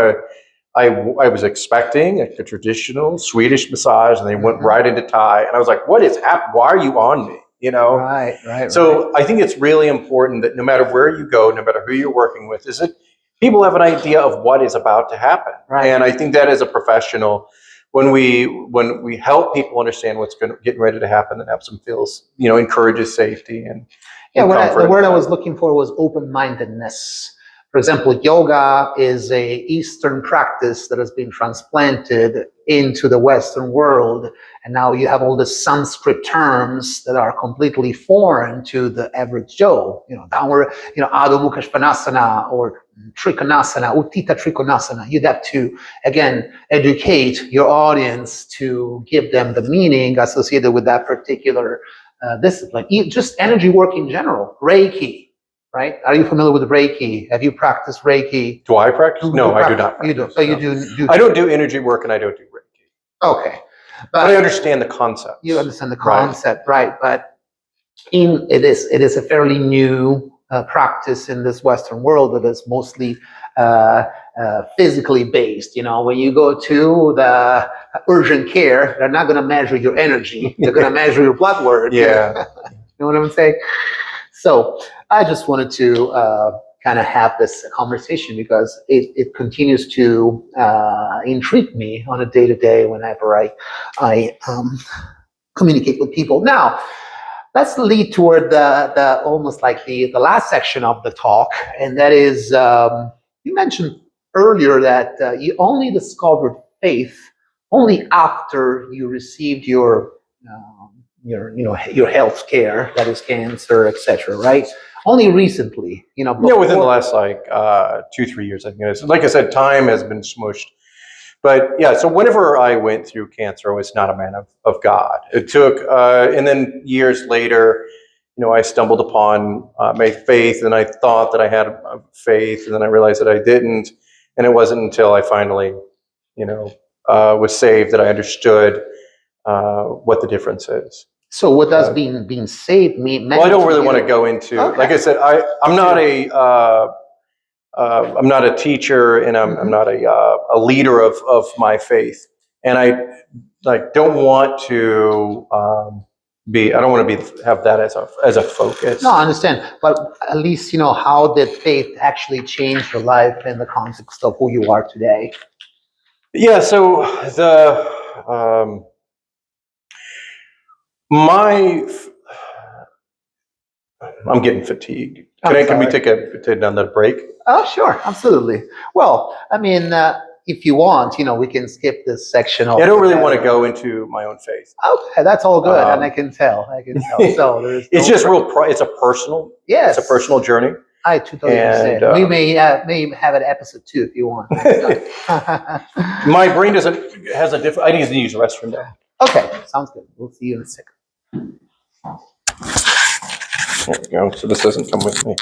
I was expecting a traditional Swedish massage, and they went right into Thai. And I was like, what is happening? Why are you on me? Right. So I think it's really important that no matter where you go, no matter who you're working with, is that people have an idea of what is about to happen. Right. And I think that as a professional, when we help people understand what's getting ready to happen, then absent feels, encourages safety and comfort. The word I was looking for was open-mindedness. For example, yoga is a Eastern practice that has been transplanted into the Western world, and now you have all the Sanskrit terms that are completely foreign to the average Joe. Downward, Adho Mukha Svanasana or Trikonasana, Uttita Trikonasana. You'd have to, again, educate your audience to give them the meaning associated with that particular discipline. Just energy work in general, Reiki. Right? Are you familiar with Reiki? Have you practiced Reiki? Do I practice? No, I do not practice. You do. So you do. I don't do energy work, and I don't do Reiki. Okay. But I understand the concept. You understand the concept, right? But it is a fairly new practice in this Western world that is mostly physically based. When you go to the urgent care, they're not going to measure your energy. They're going to measure your blood work. Yeah. You know what I'm saying? So I just wanted to kind of have this conversation because it continues to intrigue me on a day-to-day whenever I communicate with people. Now, let's lead toward the almost like the last section of the talk, and that is you mentioned earlier that you only discovered faith only after you received your health care, that is cancer, etc. Right? Only recently, within the last 2-3 years, I think it is. Like I said, time has been smushed. But yeah, so whenever I went through cancer, I was not a man of God. It took, and then years later, I stumbled upon my faith, and I thought that I had faith, and then I realized that I didn't. And it wasn't until I finally, was saved that I understood what the difference is. So what does being saved mean? Well, I don't really want to go into. Okay. Like I said, I'm not a teacher, and I'm not a leader of my faith, and I don't want to be. I don't want to have that as a focus. No, I understand, but at least you know, how did faith actually change your life in the context of who you are today? Yeah. So I'm getting fatigued. Can we take another break? Oh, sure, absolutely. Well, I mean, if you want, you know, we can skip this section. I don't really want to go into my own faith. Okay, that's all good, and I can tell. So there's. It's just real. It's a personal. Yes. It's a personal journey. I totally understand. We may have an episode 2 if you want. My brain has a different. I need to use the restroom now. Okay, sounds good. We'll see you in a second. There we go. So this doesn't come with me.